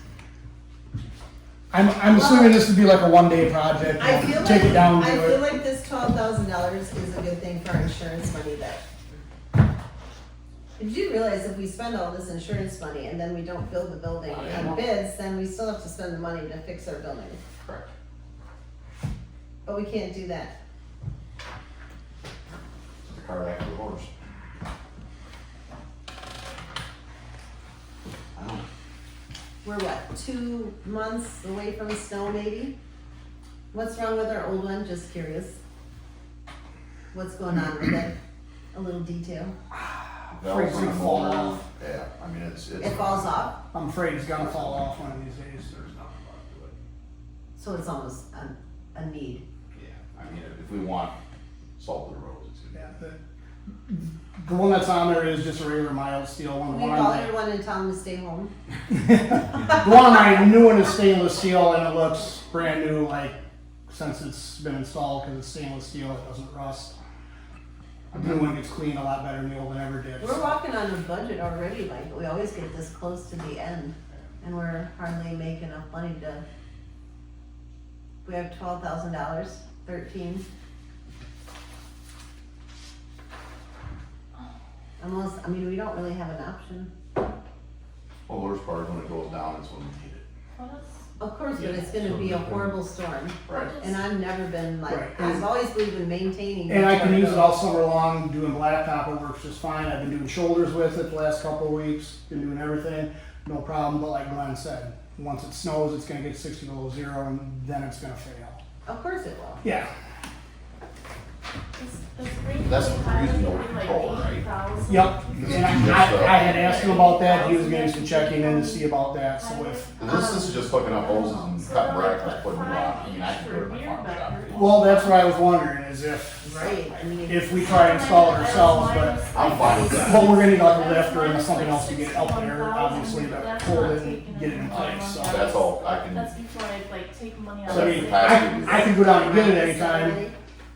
I'm assuming this would be like a one-day project, I feel take it like, down, I do feel it. like this $12,000 is a good thing for our insurance money that. Did you realize if we spend all this insurance money and then we don't build the building I and know. bids, then we still have to spend the money to fix our building. Correct. But we can't do that. The cart after the horse. I don't know. We're what, 2 months away from snow maybe? What's wrong with our old one? Just curious. What's going on with it? A little detail. Valves on the fall motor. off. Yeah, I mean, it's. It falls off, I'm afraid it's gonna fall off one of these days. There's nothing left to it. so it's almost a need. Yeah, I mean, if we want salt to the roads, it's gonna Yeah, the one that's on there is just a regular mild steel one. We The one call on everyone and tell them to stay home. the one on my new one is stainless steel and it looks brand new, like since it's been installed, because it's stainless steel, it doesn't rust. The new one gets cleaned a lot better than the old one ever did. We're walking on a budget already, like, we always get this close to the end, and we're hardly making enough money to. We have $12,000, 13. Almost, I mean, we don't really have an option. Well, the worst part is when it goes down, it's when we need it. What is, Of course, but it's gonna be a horrible storm, Right. and I've never been like, Right. I've always believed in maintaining. And I can before use it goes. all summer long, doing blacktop, it works just fine. I've been doing shoulders with it the last couple of weeks, been doing everything, no problem, but like Glenn said, once it snows, it's gonna get 60 below zero and then it's gonna fail. Of course it will. Yeah, is Green That's County reasonable Highway like control, right? 80,000? yep. And I had asked him about that, he was getting some checking in to see about that, so if, This is just hooking up hoses and cutting brackets, putting them on. I mean, I can put it in my farm shop. well, that's what I was wondering, is if, Right, I mean. if we try and install it ourselves, but I'm fine with that. but we're gonna need like a lift or something else to get it up there, obviously, to hold it and get it in place, so. That's all I can. That's before I like take money out So I of mean, it. I can go down and get it anytime,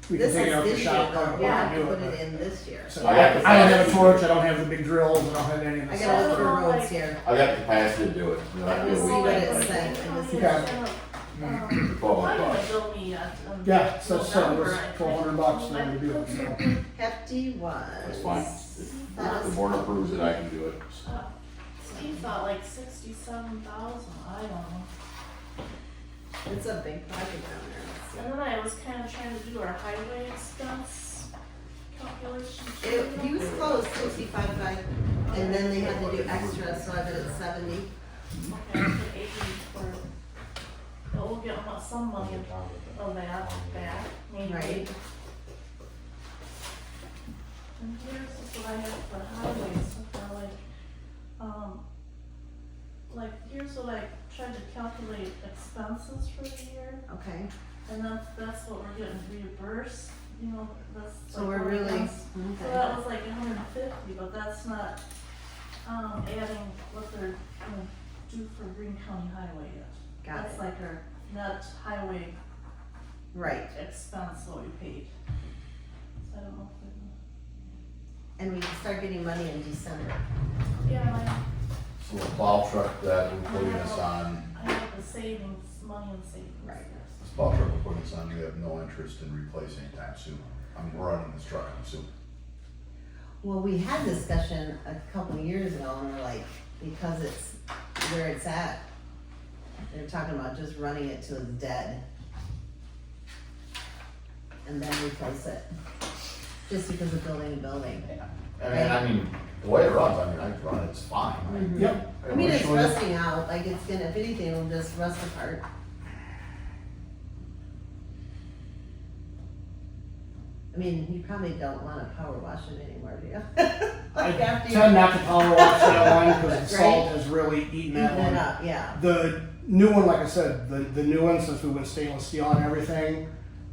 we can This take it is out to the this year, shop, though, or we have to do put it. it in this year. So I don't have a torch, I don't have the big drills, I don't have any of I this gotta stuff. look for roads here. I got the capacity to do it. You know, I I can will do see a what week, it like, says. Okay. Why did they bill me at? Yeah, so it's November, I think. $1,200 then to do it, so. Hefty was. That's fine. If the board approves it, I can do it. Steve thought like 67,000, I don't know. It's a big project down there. And then I was kind of trying to do our highway expense calculation. He was close, 65.5, and then they had to do extra, so I bet it's 70. Okay, I put 80 for, but we'll get some money of that back, maybe. Right. And here's just what I have for highways, so for like, here's what I tried to calculate expenses for the year, Okay, and that's what we're getting reimbursed, you know, that's. so like we're what really, it is. So that okay, was like 150, but that's not, adding what they're gonna do for Green County Highway yet. got That's it, like our net highway right, expense that we paid. So I don't know if and we can start getting money in December. yeah, So the plow truck that we're putting us on, I have the savings, money in savings. Right. this plow truck we're putting us on, we have no interest in replacing anytime soon. I mean, we're running this truck, I'm assuming. Well, we had discussion a couple of years ago and we're like, because it's where it's at, they're talking about just running it till it's dead. And then replace it. Just because of building a building. I mean, the way it runs, I mean, I run it, it's fine. Mhm. Yep. I mean, it's rusting out, like it's gonna, if anything, it'll just rust apart. I mean, you probably don't wanna power wash it anymore, do you? I Like after you tend not to power wash that one because the Right. salt has really eaten that eaten it one. up, yeah. The new one, like I said, the new one, since we went stainless steel and everything,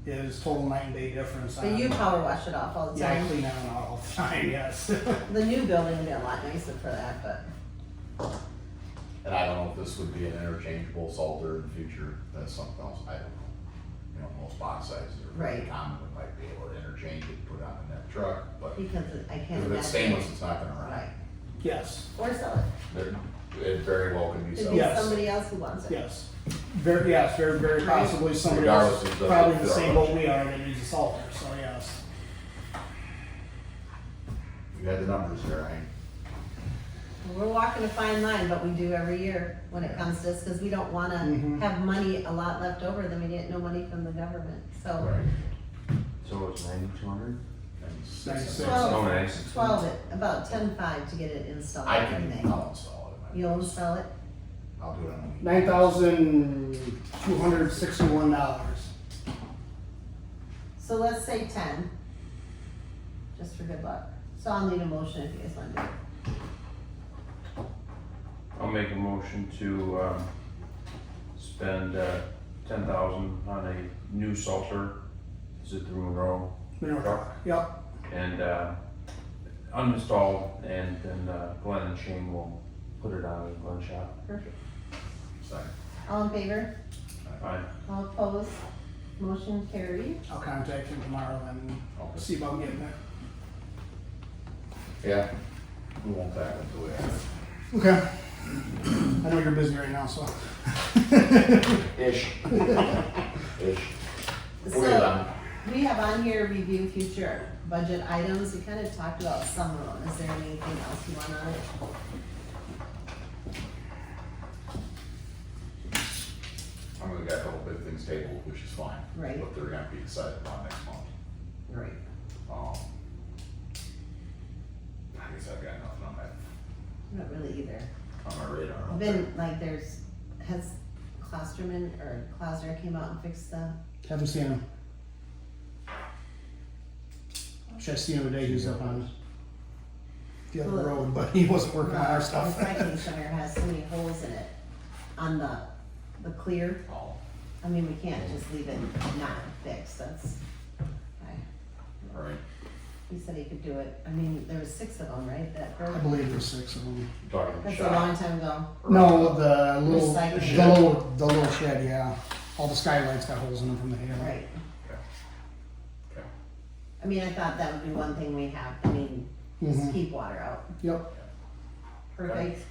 is total night and day difference. But you power wash it off all the Yeah, I time. clean that one out all the time, yes. The new building would be a lot nicer for that, but And I don't know if this would be an interchangeable salter in the future, that's something else, I don't know. You know, most box sizes are very Right. common, we might be able to interchange it, put it on the next truck, but because I can't if imagine. it's stainless, it's not gonna run. Right, Yes, or sell it. It very well could be It'd sold. be Yes. somebody else who wants it. yes. Very possibly somebody Regardless else, if the- probably the same boat we are, that needs a salter, so yes. You had the numbers there, right? We're walking a fine line, but we do every year when it comes to this, because we don't wanna Mhm. have money, a lot left over, then we get no money from the government, so. So it's 9,200? And six- 96. Well, Oh, nice. 12 it, about 10.5 to get it installed. I and can, everything. I'll install it. You'll install it? I'll do it on the. $9,261. So let's say 10, just for good luck. So I'll need a motion if you guys want to do it. I'll make a motion to, spend, 10,000 on a new salter. Is it the Monroe? Mineral, yep, And, uninstall, and then Glenn and Shane will put it on in Glen shop. Perfect. Second. All in favor? Fine. All opposed? Motion carried. I'll contact him tomorrow and Okay. see if I'm getting it. Yeah, we won't tackle it till we have Okay. I know you're busy right now, so. it. Ish. Ish. We're So, done. we have on here review future budget items. We kind of talked about some of them. Is there anything else you want on it? I mean, we got a couple big things tabled, which is fine. Right. But they're gonna be decided on next month. Right. I guess I've got nothing on that, Not really either. on my radar. I've been, like, has Klosterman or Klausner came out and fixed the, Haven't seen him. Should I see him today? He was up on the other Well, road, but he wasn't working on our the stuff. recycling center has so many holes in it on the clear. Oh, I mean, we can't just leave it not fixed. That's, all right. he said he could do it. I mean, there was 6 of them, right, that I broke? believe there's 6 of them. You talking That's a shop? long time ago. No, the little, Recycling. the little shed, yeah. All the skylights got holes in them from the hail. Right. Okay. I mean, I thought that would be one thing we have, I mean, just Mhm. keep water out. Yep. Perfect.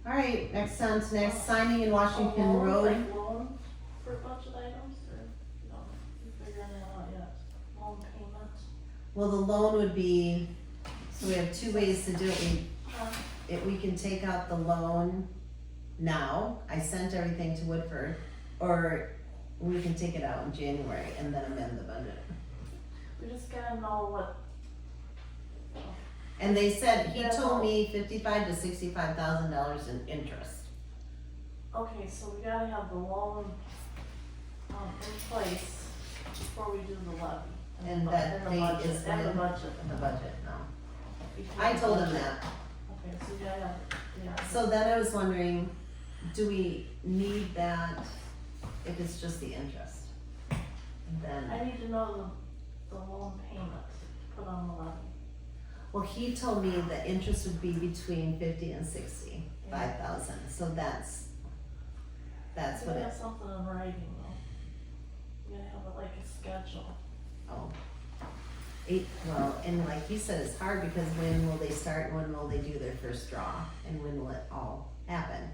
All right, next on to next, signing in Washington Loan, Road. like loan for budget items, or, no, you figuring that out yet? Loan payment? Well, the loan would be, so we have 2 ways to do it. Huh? We can take out the loan now, I sent everything to Woodford, or we can take it out in January and then amend the budget. We just gotta know what, And they said, he Yeah. told me $55,000 to $65,000 in interest. okay, so we gotta have the loan, in place before we do the levy. And the- that the date budget- is And the when? budget. In the budget, no. Before I the told him budget. that. Okay, so you gotta have, yeah. So then I was wondering, do we need that if it's just the interest? And then, I need to know the loan payment put on the levy. well, he told me the interest would be between 50 and 65,000, so that's You what gotta it, have something in writing though. You gotta have it like a schedule. oh. Well, and like he said, it's hard because when will they start, and when will they do their first draw, and when will it all happen?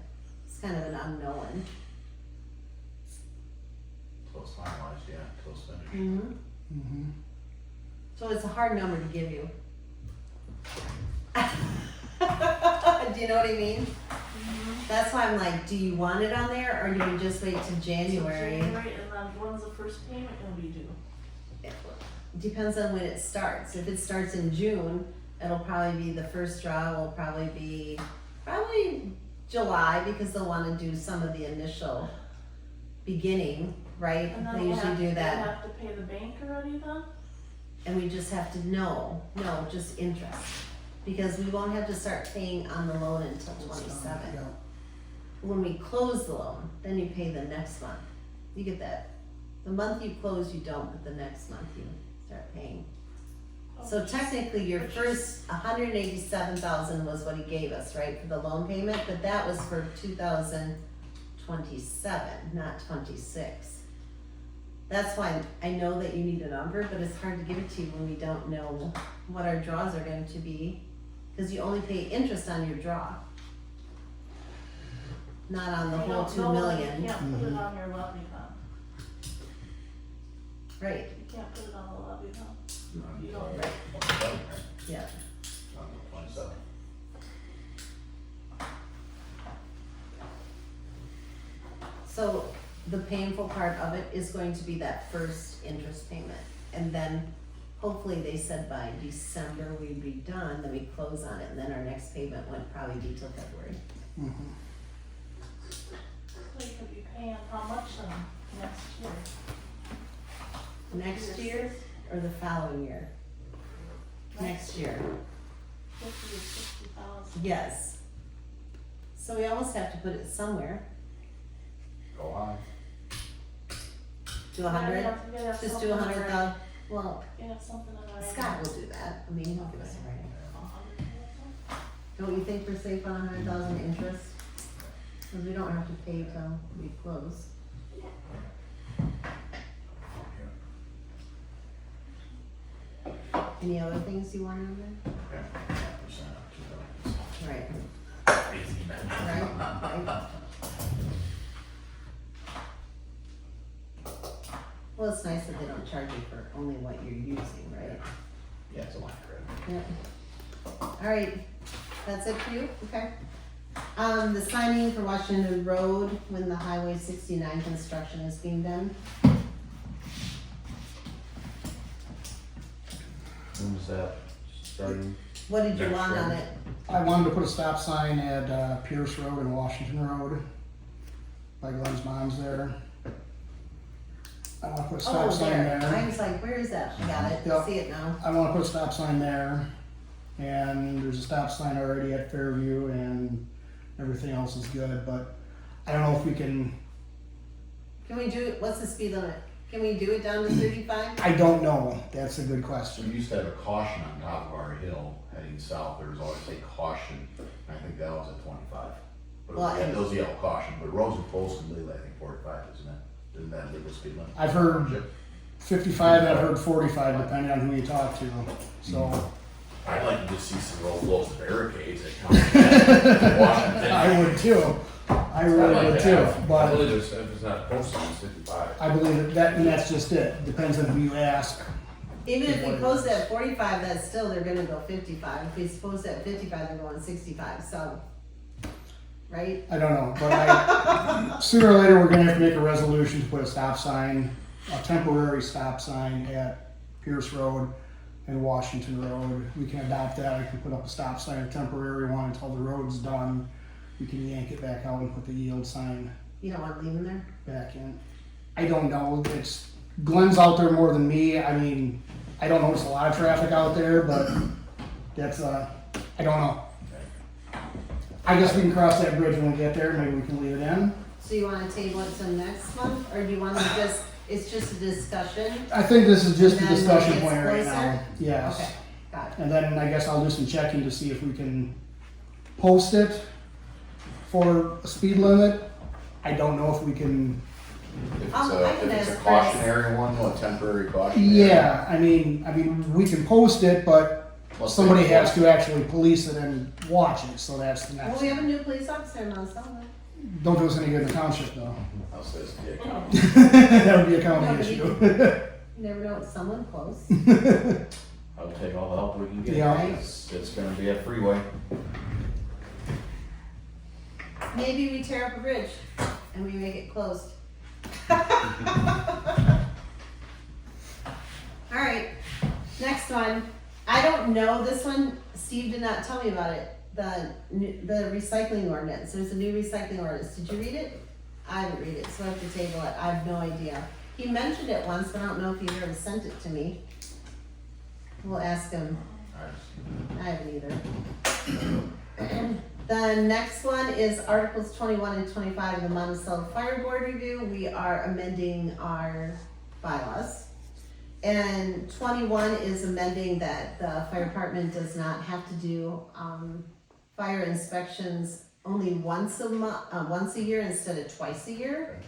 It's kind of an unknown. So it's finalized, yeah, till it's finished. Mm-hmm. Mm-hmm. So it's a hard number to give you. Do you know what I mean? That's why I'm like, do you want it on there, or do you just wait till January? And then when's the first payment gonna be due? Depends on when it starts. If it starts in June, it'll probably be, the first draw will probably be July, because they'll wanna do some of the initial beginning, right? And then They we'll usually do they that, have to pay the bank already then? and we just have to know, just interest. Because we won't have to start paying on the loan until 27. Yeah. When we close the loan, then you pay the next month. You get that. The month you close, you don't, but the next month you start paying. So technically, your first 187,000 was what he gave us, right, for the loan payment, but that was for 2027, not 26. That's why I know that you need a number, but it's hard to give it to you when we don't know what our draws are going to be, because you only pay interest on your draw, not on the You whole don't 2 know, million. You can't put it on your levy then. Right, You can't put it on the levy then. You don't. yeah. So the painful part of it is going to be that first interest payment. And then hopefully they said by December we'd be done, then we close on it, and then our next payment wouldn't probably be till February. Mhm. So you could be paying how much then next year? Next year or the following year? Next year, 50 or 60,000. yes. So we almost have to put it somewhere. Go high. Do 100? You gotta have Just do something 100,000? Well, You have something in writing. Scott will do that. I mean, he'll give us a writing. 100,000? Don't you think we're safe on 100,000 interest? Because we don't have to pay till we close. Any other things you want on there? Right. Right. Well, it's nice that they don't charge you for only what you're using, right? Yeah, it's a line of credit. Yeah. All right, that's it for you, okay? The signing for Washington Road when the Highway 69 construction is being done. When's that starting? What did you Next want on road. it? I wanted to put a stop sign at Pierce Road and Washington Road by Glenn's mom's there. I want to put a stop Oh, sign there. I there. was like, where is that? Got it, Yep. see it now. I want to put a stop sign there. And there's a stop sign already at Fairview and everything else is good, but I don't know if we can, Can we do it, what's the speed limit? Can we do it down to 35? I don't know. That's a good So question. we used to have a caution on top of our hill heading south, there was always a caution, and I think that was at 25. But Well, yeah, and- those yellow caution, but roads are posted legally, I think 45, isn't it? Isn't that legal speed limit? I've heard 55 and I've heard 45 depending on who you talk to. So I'd like to just see some real close barricades that come Washington. I would too. I I'd really like would to too. have- I But believe it's, if it's not posted, it's 55. I believe that, and that's just it. Depends on who you ask. Even if we post it at 45, that's still, they're gonna go 55. If we post it at 55, they're going 65, so. Right? I don't know, but sooner or later we're gonna have to make a resolution to put a stop sign, a temporary stop sign at Pierce Road and Washington Road. We can adopt that. I can put up a stop sign, a temporary one until the road's done. We can yank it back out and put the yield sign You don't wanna leave them there? back in. I don't know. It's Glenn's out there more than me. I mean, I don't notice a lot of traffic out there, but that's I don't know. I guess we can cross that bridge when we get there. Maybe we can leave it in. So you wanna table it till next month, or do you wanna just, it's just a discussion? I think this is just a And then discussion when it point gets right now. closer? Yes. Okay, got it. And then I guess I'll do some checking to see if we can post it for a speed limit. I don't know if we can. If I can it's a ask cautionary one, though, a temporary cautionary. Yeah, I mean, we can post it, but Let's somebody say- has to actually police it and watch it, so that's the Well, next. we have a new police officer now, so. Don't do us any good in the township though. I'll say it's the account. That would be a county No, but issue. You never know, it's someone close. I'll take all the help we can get. Yeah. It's gonna be a freeway. Maybe we tear up a bridge and we make it closed. Alright, next one. I don't know this one, Steve did not tell me about it. The recycling ordinance, there's a new recycling ordinance, did you read it? I didn't read it, so I have to table it, I have no idea. He mentioned it once, but I don't know if he ever sent it to me. We'll ask him. I haven't either. The next one is Articles 21 and 25 of the Monticello Fire Board Review. We are amending our bylaws. And 21 is amending that the fire department does not have to do fire inspections only once a year instead of twice a year.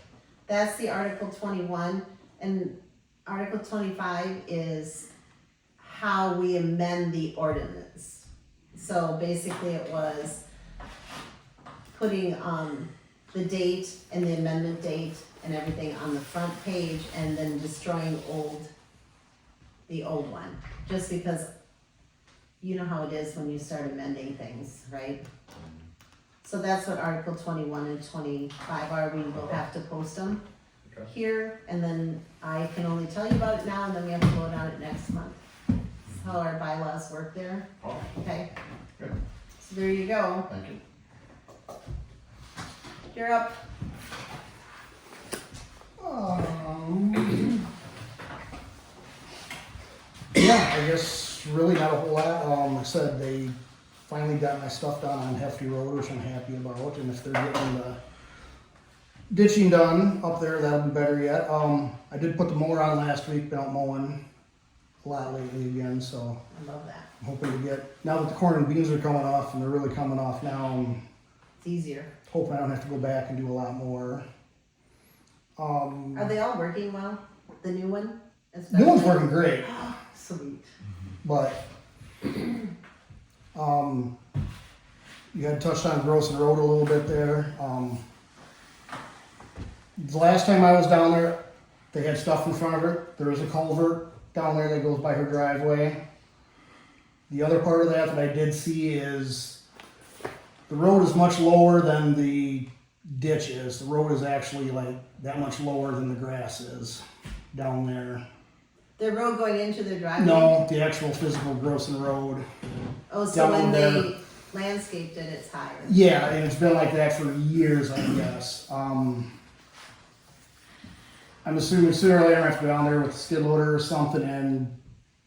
That's the Article 21. And Article 25 is how we amend the ordinance. So basically it was putting the date and the amendment date and everything on the front page and then destroying the old one. Just because you know how it is when you start amending things, right? So that's what Article 21 and 25 are. We will have to post them Okay. here, and then I can only tell you about it now, and then we have to vote on it next month. That's how our bylaws work there, Oh, okay? good. So there you go. Thank you. You're up. Yeah, I guess really not a whole lot. I said they finally got my stuff done on Hefty Road, which I'm happy about, and if they're getting the ditching done up there, that'll be better yet. I did put the mower on last week, been out mowing a lot lately again, so I love that. I'm hoping to get, now that the corn and beans are coming off, and they're really coming off now, I'm It's easier. hoping I don't have to go back and do a lot more. Are they all working well? The new one? New one's working great. Sweet. But, you had touched on Grossen Road a little bit there. The last time I was down there, they had stuff in front of it. There is a culvert down there that goes by her driveway. The other part of that I did see is the road is much lower than the ditch is. The road is actually like that much lower than the grass is down there. The road going into their driveway? No, the actual physical Grossen Road. Oh, so down when there. they landscaped it, it's higher. Yeah, and it's been like that for years, I guess. I'm assuming sooner or later I have to go down there with a skid loader or something and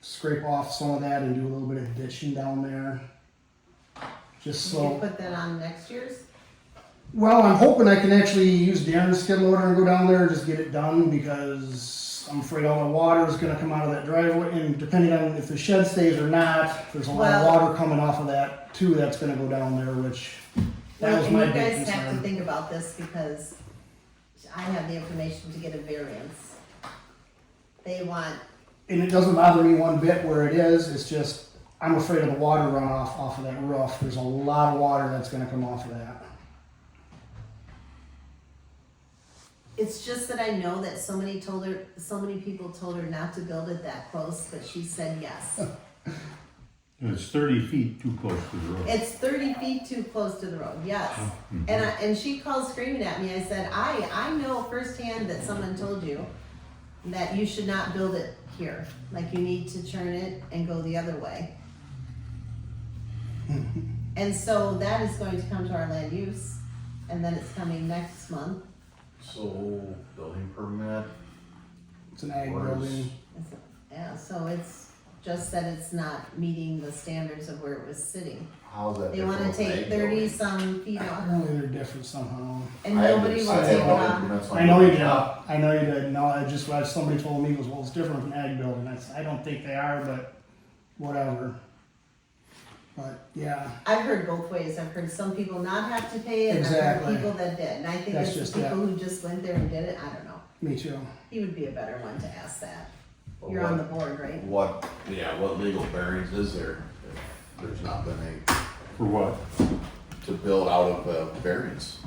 scrape off some of that and do a little bit of ditching down there. Just You can so. put that on next year's? Well, I'm hoping I can actually use Darren's skid loader and go down there and just get it done because I'm afraid all the water is going to come out of that driveway. And depending on if the shed stays or not, there's a lot of Well- water coming off of that too that's going to go down there, which that Well, was and my you big guys have to concern. think about this because I have the information to get a variance. They want, And it doesn't bother me one bit where it is, it's just, I'm afraid of the water runoff off of that roof. There's a lot of water that's gonna come off of that. it's just that I know that so many people told her not to build it that close, but she said yes. It's 30 feet too close to the road. It's 30 feet too close to the road, yes. And she called screaming at me. I said, I know firsthand that someone told you that you should not build it here. Like you need to turn it and go the other way. And so that is going to come to our land use, and then it's coming next month. So, building permit, It's an ag Or is- building. Yeah, so it's just that it's not meeting the standards of where it was sitting. how's that? They wanna different from take ag 30 building? some feet off, Apparently they're different somehow. and I nobody haven't will decided take it on off. permits on I know you that. did. I know you did. No, I just, somebody told me, well, it's different from an ag building. I don't think they are, but whatever. But, yeah, I've heard both ways. I've heard some people not have to pay it, and I've Exactly. heard people that did. And I think That's it's the just people who just went there and did it. I don't know. me too. He would be a better one to ask that. But You're on the board, right? What legal bearings is there? If there's not been For what? to build out of a variance,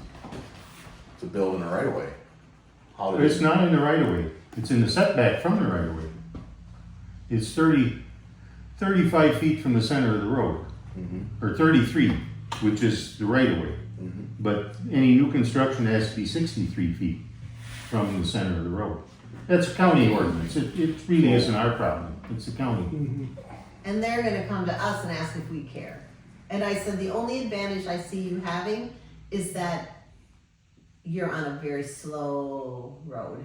to build in a right of way. How did It's not in the right of way. It's in the setback from the right of way. It's 30 35 feet from the center of the road, or 33, which is the right of way. But any new construction has to be 63 feet from the center of the road. That's a county ordinance. It really isn't our problem. It's a county. And they're gonna come to us and ask if we care. And I said, the only advantage I see you having is that you're on a very slow road.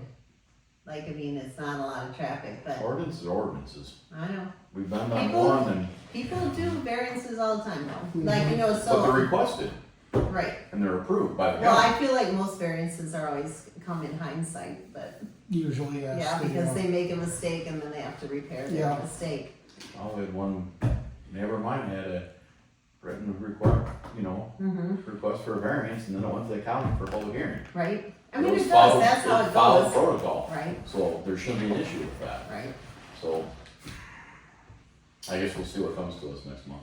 Like, I mean, it's not a lot of traffic, but Ordinances are ordinances. I know. We've been on People- one and, People do variances all the time though. Like, you know, but so, they're requested right. and they're approved by the Well, county. I feel like most variances are always come in hindsight, but Usually, yes. yeah, they because do. they make a mistake and then they have to repair their Yeah. mistake. Oh, we had one, neighbor of mine had a written request, request for a variance, and then it went to the county for a public hearing. Right? I It mean, was it does, followed- that's how it followed goes. protocol, Right, so there shouldn't be an issue with that, right. so. I guess we'll see what comes to us next month.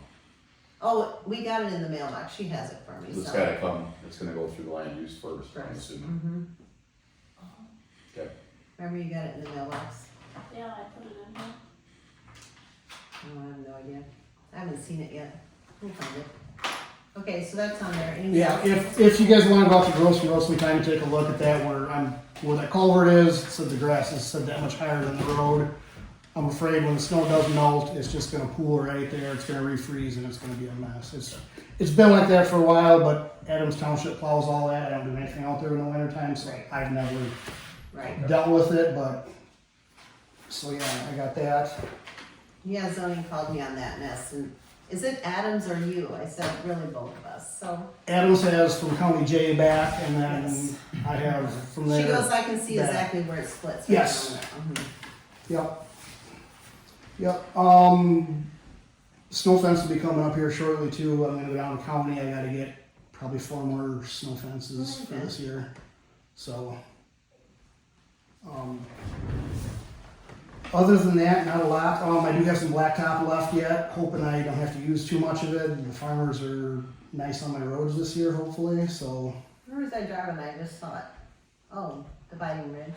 Oh, we got it in the mailbox, she has it for me, It's so. gotta come, it's gonna go through the land use first, I'm First. assuming. Okay. Remember you got it in the mailbox? Yeah, I put it in here. Oh, I have no idea. I haven't seen it yet. We'll find it. Okay, so that's on there. Anything Yeah, else? if you guys wanna go out to grocery road sometime and take a look at that, where that culvert is, it said the grass is said that much higher than the road. I'm afraid when the snow does melt, it's just gonna pool right there, it's gonna refreeze and it's gonna be a mess. It's been like that for a while, but Adams Township plows all that, I don't do anything out there in the winter time, so I've never Right. dealt with it, but, so yeah, I got that. Yeah, zoning called me on that and asked, and is it Adams or you? I said, really both of us, so. Adams has from County J back, and then Yes. I have from there. She goes, I can see back. exactly where it splits. right Yes. on there. Yep. Yep, snow fence will be coming up here shortly too. I'm gonna go down to county. I gotta get probably 4 more snow fences for Okay. this year. So, other than that, not a lot. I do have some blacktop left yet, hoping I don't have to use too much of it. The farmers are nice on my roads this year, hopefully, so. Where was I driving? I just saw it. Oh, Dividing Ridge.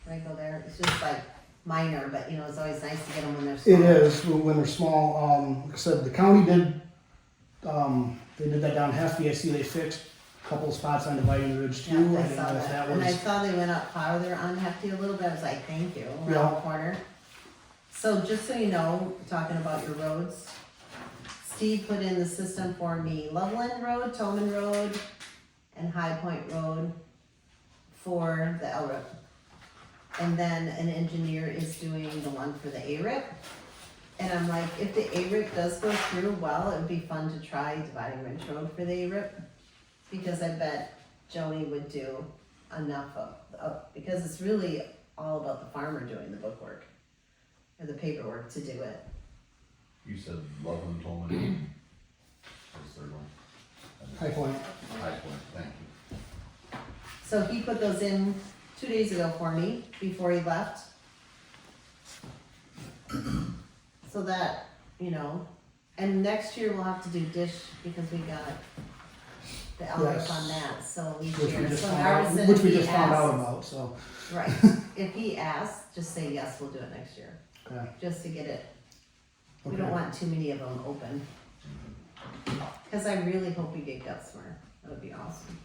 Right go there. It's just like minor, but you know, it's always nice to get them when they're small. It is, when they're small. Like I said, the county did, they did that down Hefty. I see they fixed a couple of spots on Dividing Ridge too. Yeah, I I didn't saw know if that. that And I was, saw they went up farther on Hefty a little bit. I was like, thank you, around Yeah. the corner. So just so you know, talking about your roads, Steve put in the system for me Loveland Road, Tolman Road, and High Point Road for the LRIP. And then an engineer is doing the one for the ARIP. And I'm like, if the ARIP does go through, well, it would be fun to try Dividing Ridge Road for the ARIP. Because I bet Joni would do enough of, because it's really all about the farmer doing the bookwork. Or the paperwork to do it. You said Loveland told me. What's the third one? High Point. High Point, thank you. So he put those in 2 days ago for me, before he left. So that, you know, and next year we'll have to do dish because we got the LRIP Yes. on that, so each Which we year. just So found ours out, said which if we he just found out asks- about, so. Right, if he asks, just say yes, we'll do it next year, Okay. just to get it, we Okay. don't want too many of them open. Cause I really hope we get Gutzmer, that would be awesome.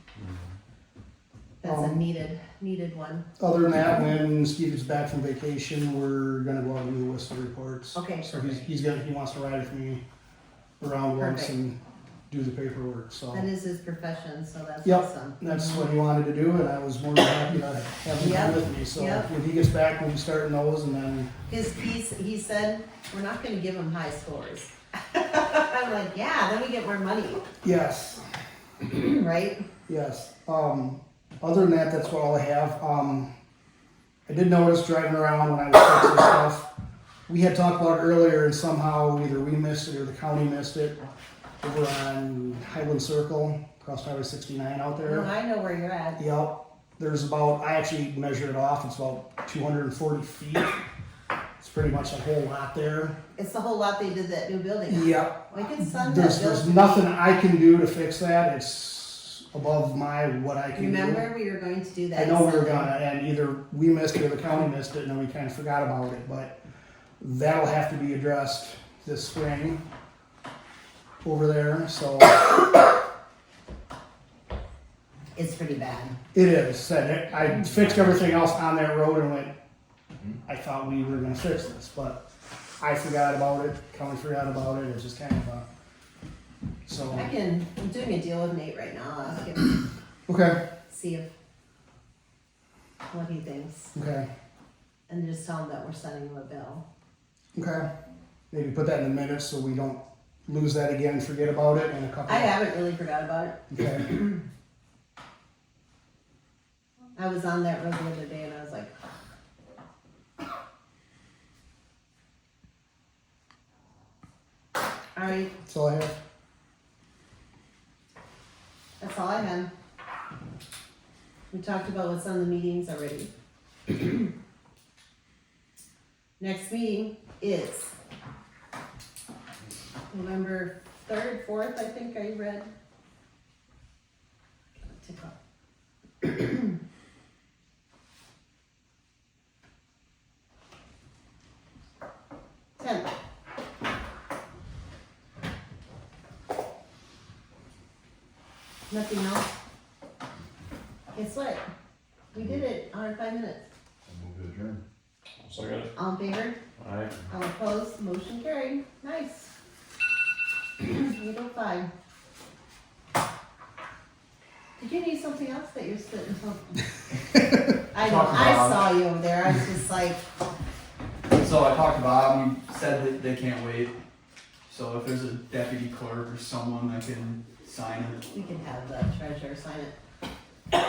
That's a needed one. Other than that, when Steve is back from vacation, we're gonna go out and do the Whistler reports. Okay, So perfect. he wants to ride with me around once Perfect. and do the paperwork, so. That is his profession, so that's Yep, awesome. That's Mhm. what he wanted to do, and I was more than happy to have him Yep, come with me, so yep. when he gets back, we'll be starting those, and then, He said, we're not gonna give him high scores. I'm like, yeah, then we get more money, yes, right? yes. Other than that, that's what all I have. I did notice driving around when I was fixing stuff, we had talked about it earlier, and somehow either we missed it or the county missed it, over on Highland Circle, across Highway 69 out there. No, I know where you're at. Yep, there's about, I actually measured it off, it's about 240 feet. It's pretty much a whole lot there. It's the whole lot they did that new building on. Yep. Like it's sun There's nothing I can do to fix that, it's above what I can do. Remember, we were going to do that. I know we were Sunday. gonna, and either we missed it or the county missed it, and then we kinda forgot about it, but, That'll have to be addressed this spring over there, so It's pretty bad. it is. Said it. I fixed everything else on that road and went, I thought we were gonna fix this, but I forgot about it, County forgot about it, it's just kind of a, so, I'm doing a deal with Nate right now, I'll ask him, okay, see if, what he thinks, okay, and just tell him that we're sending him a bill. okay. Maybe put that in the minutes so we don't lose that again, forget about it in a couple. I haven't really forgot about it. Okay, I was on that road the other day and I was like, alright, that's all I have. that's all I had. We talked about what's on the meetings already. Next meeting is November 3rd, 4th, I think I read. Tick off. 10th. Nothing else? Guess what? We did it, under 5 minutes. I move to adjourn. Second. All in favor? Alright. All opposed? Motion carried. Nice. 8:05. Did you need something else that you're sitting on? I know, Talk I about- saw you over there. I was just like, So I talked to Bob, he said that they can't wait. So if there's a deputy clerk or someone that can sign it. we can have the treasurer sign it.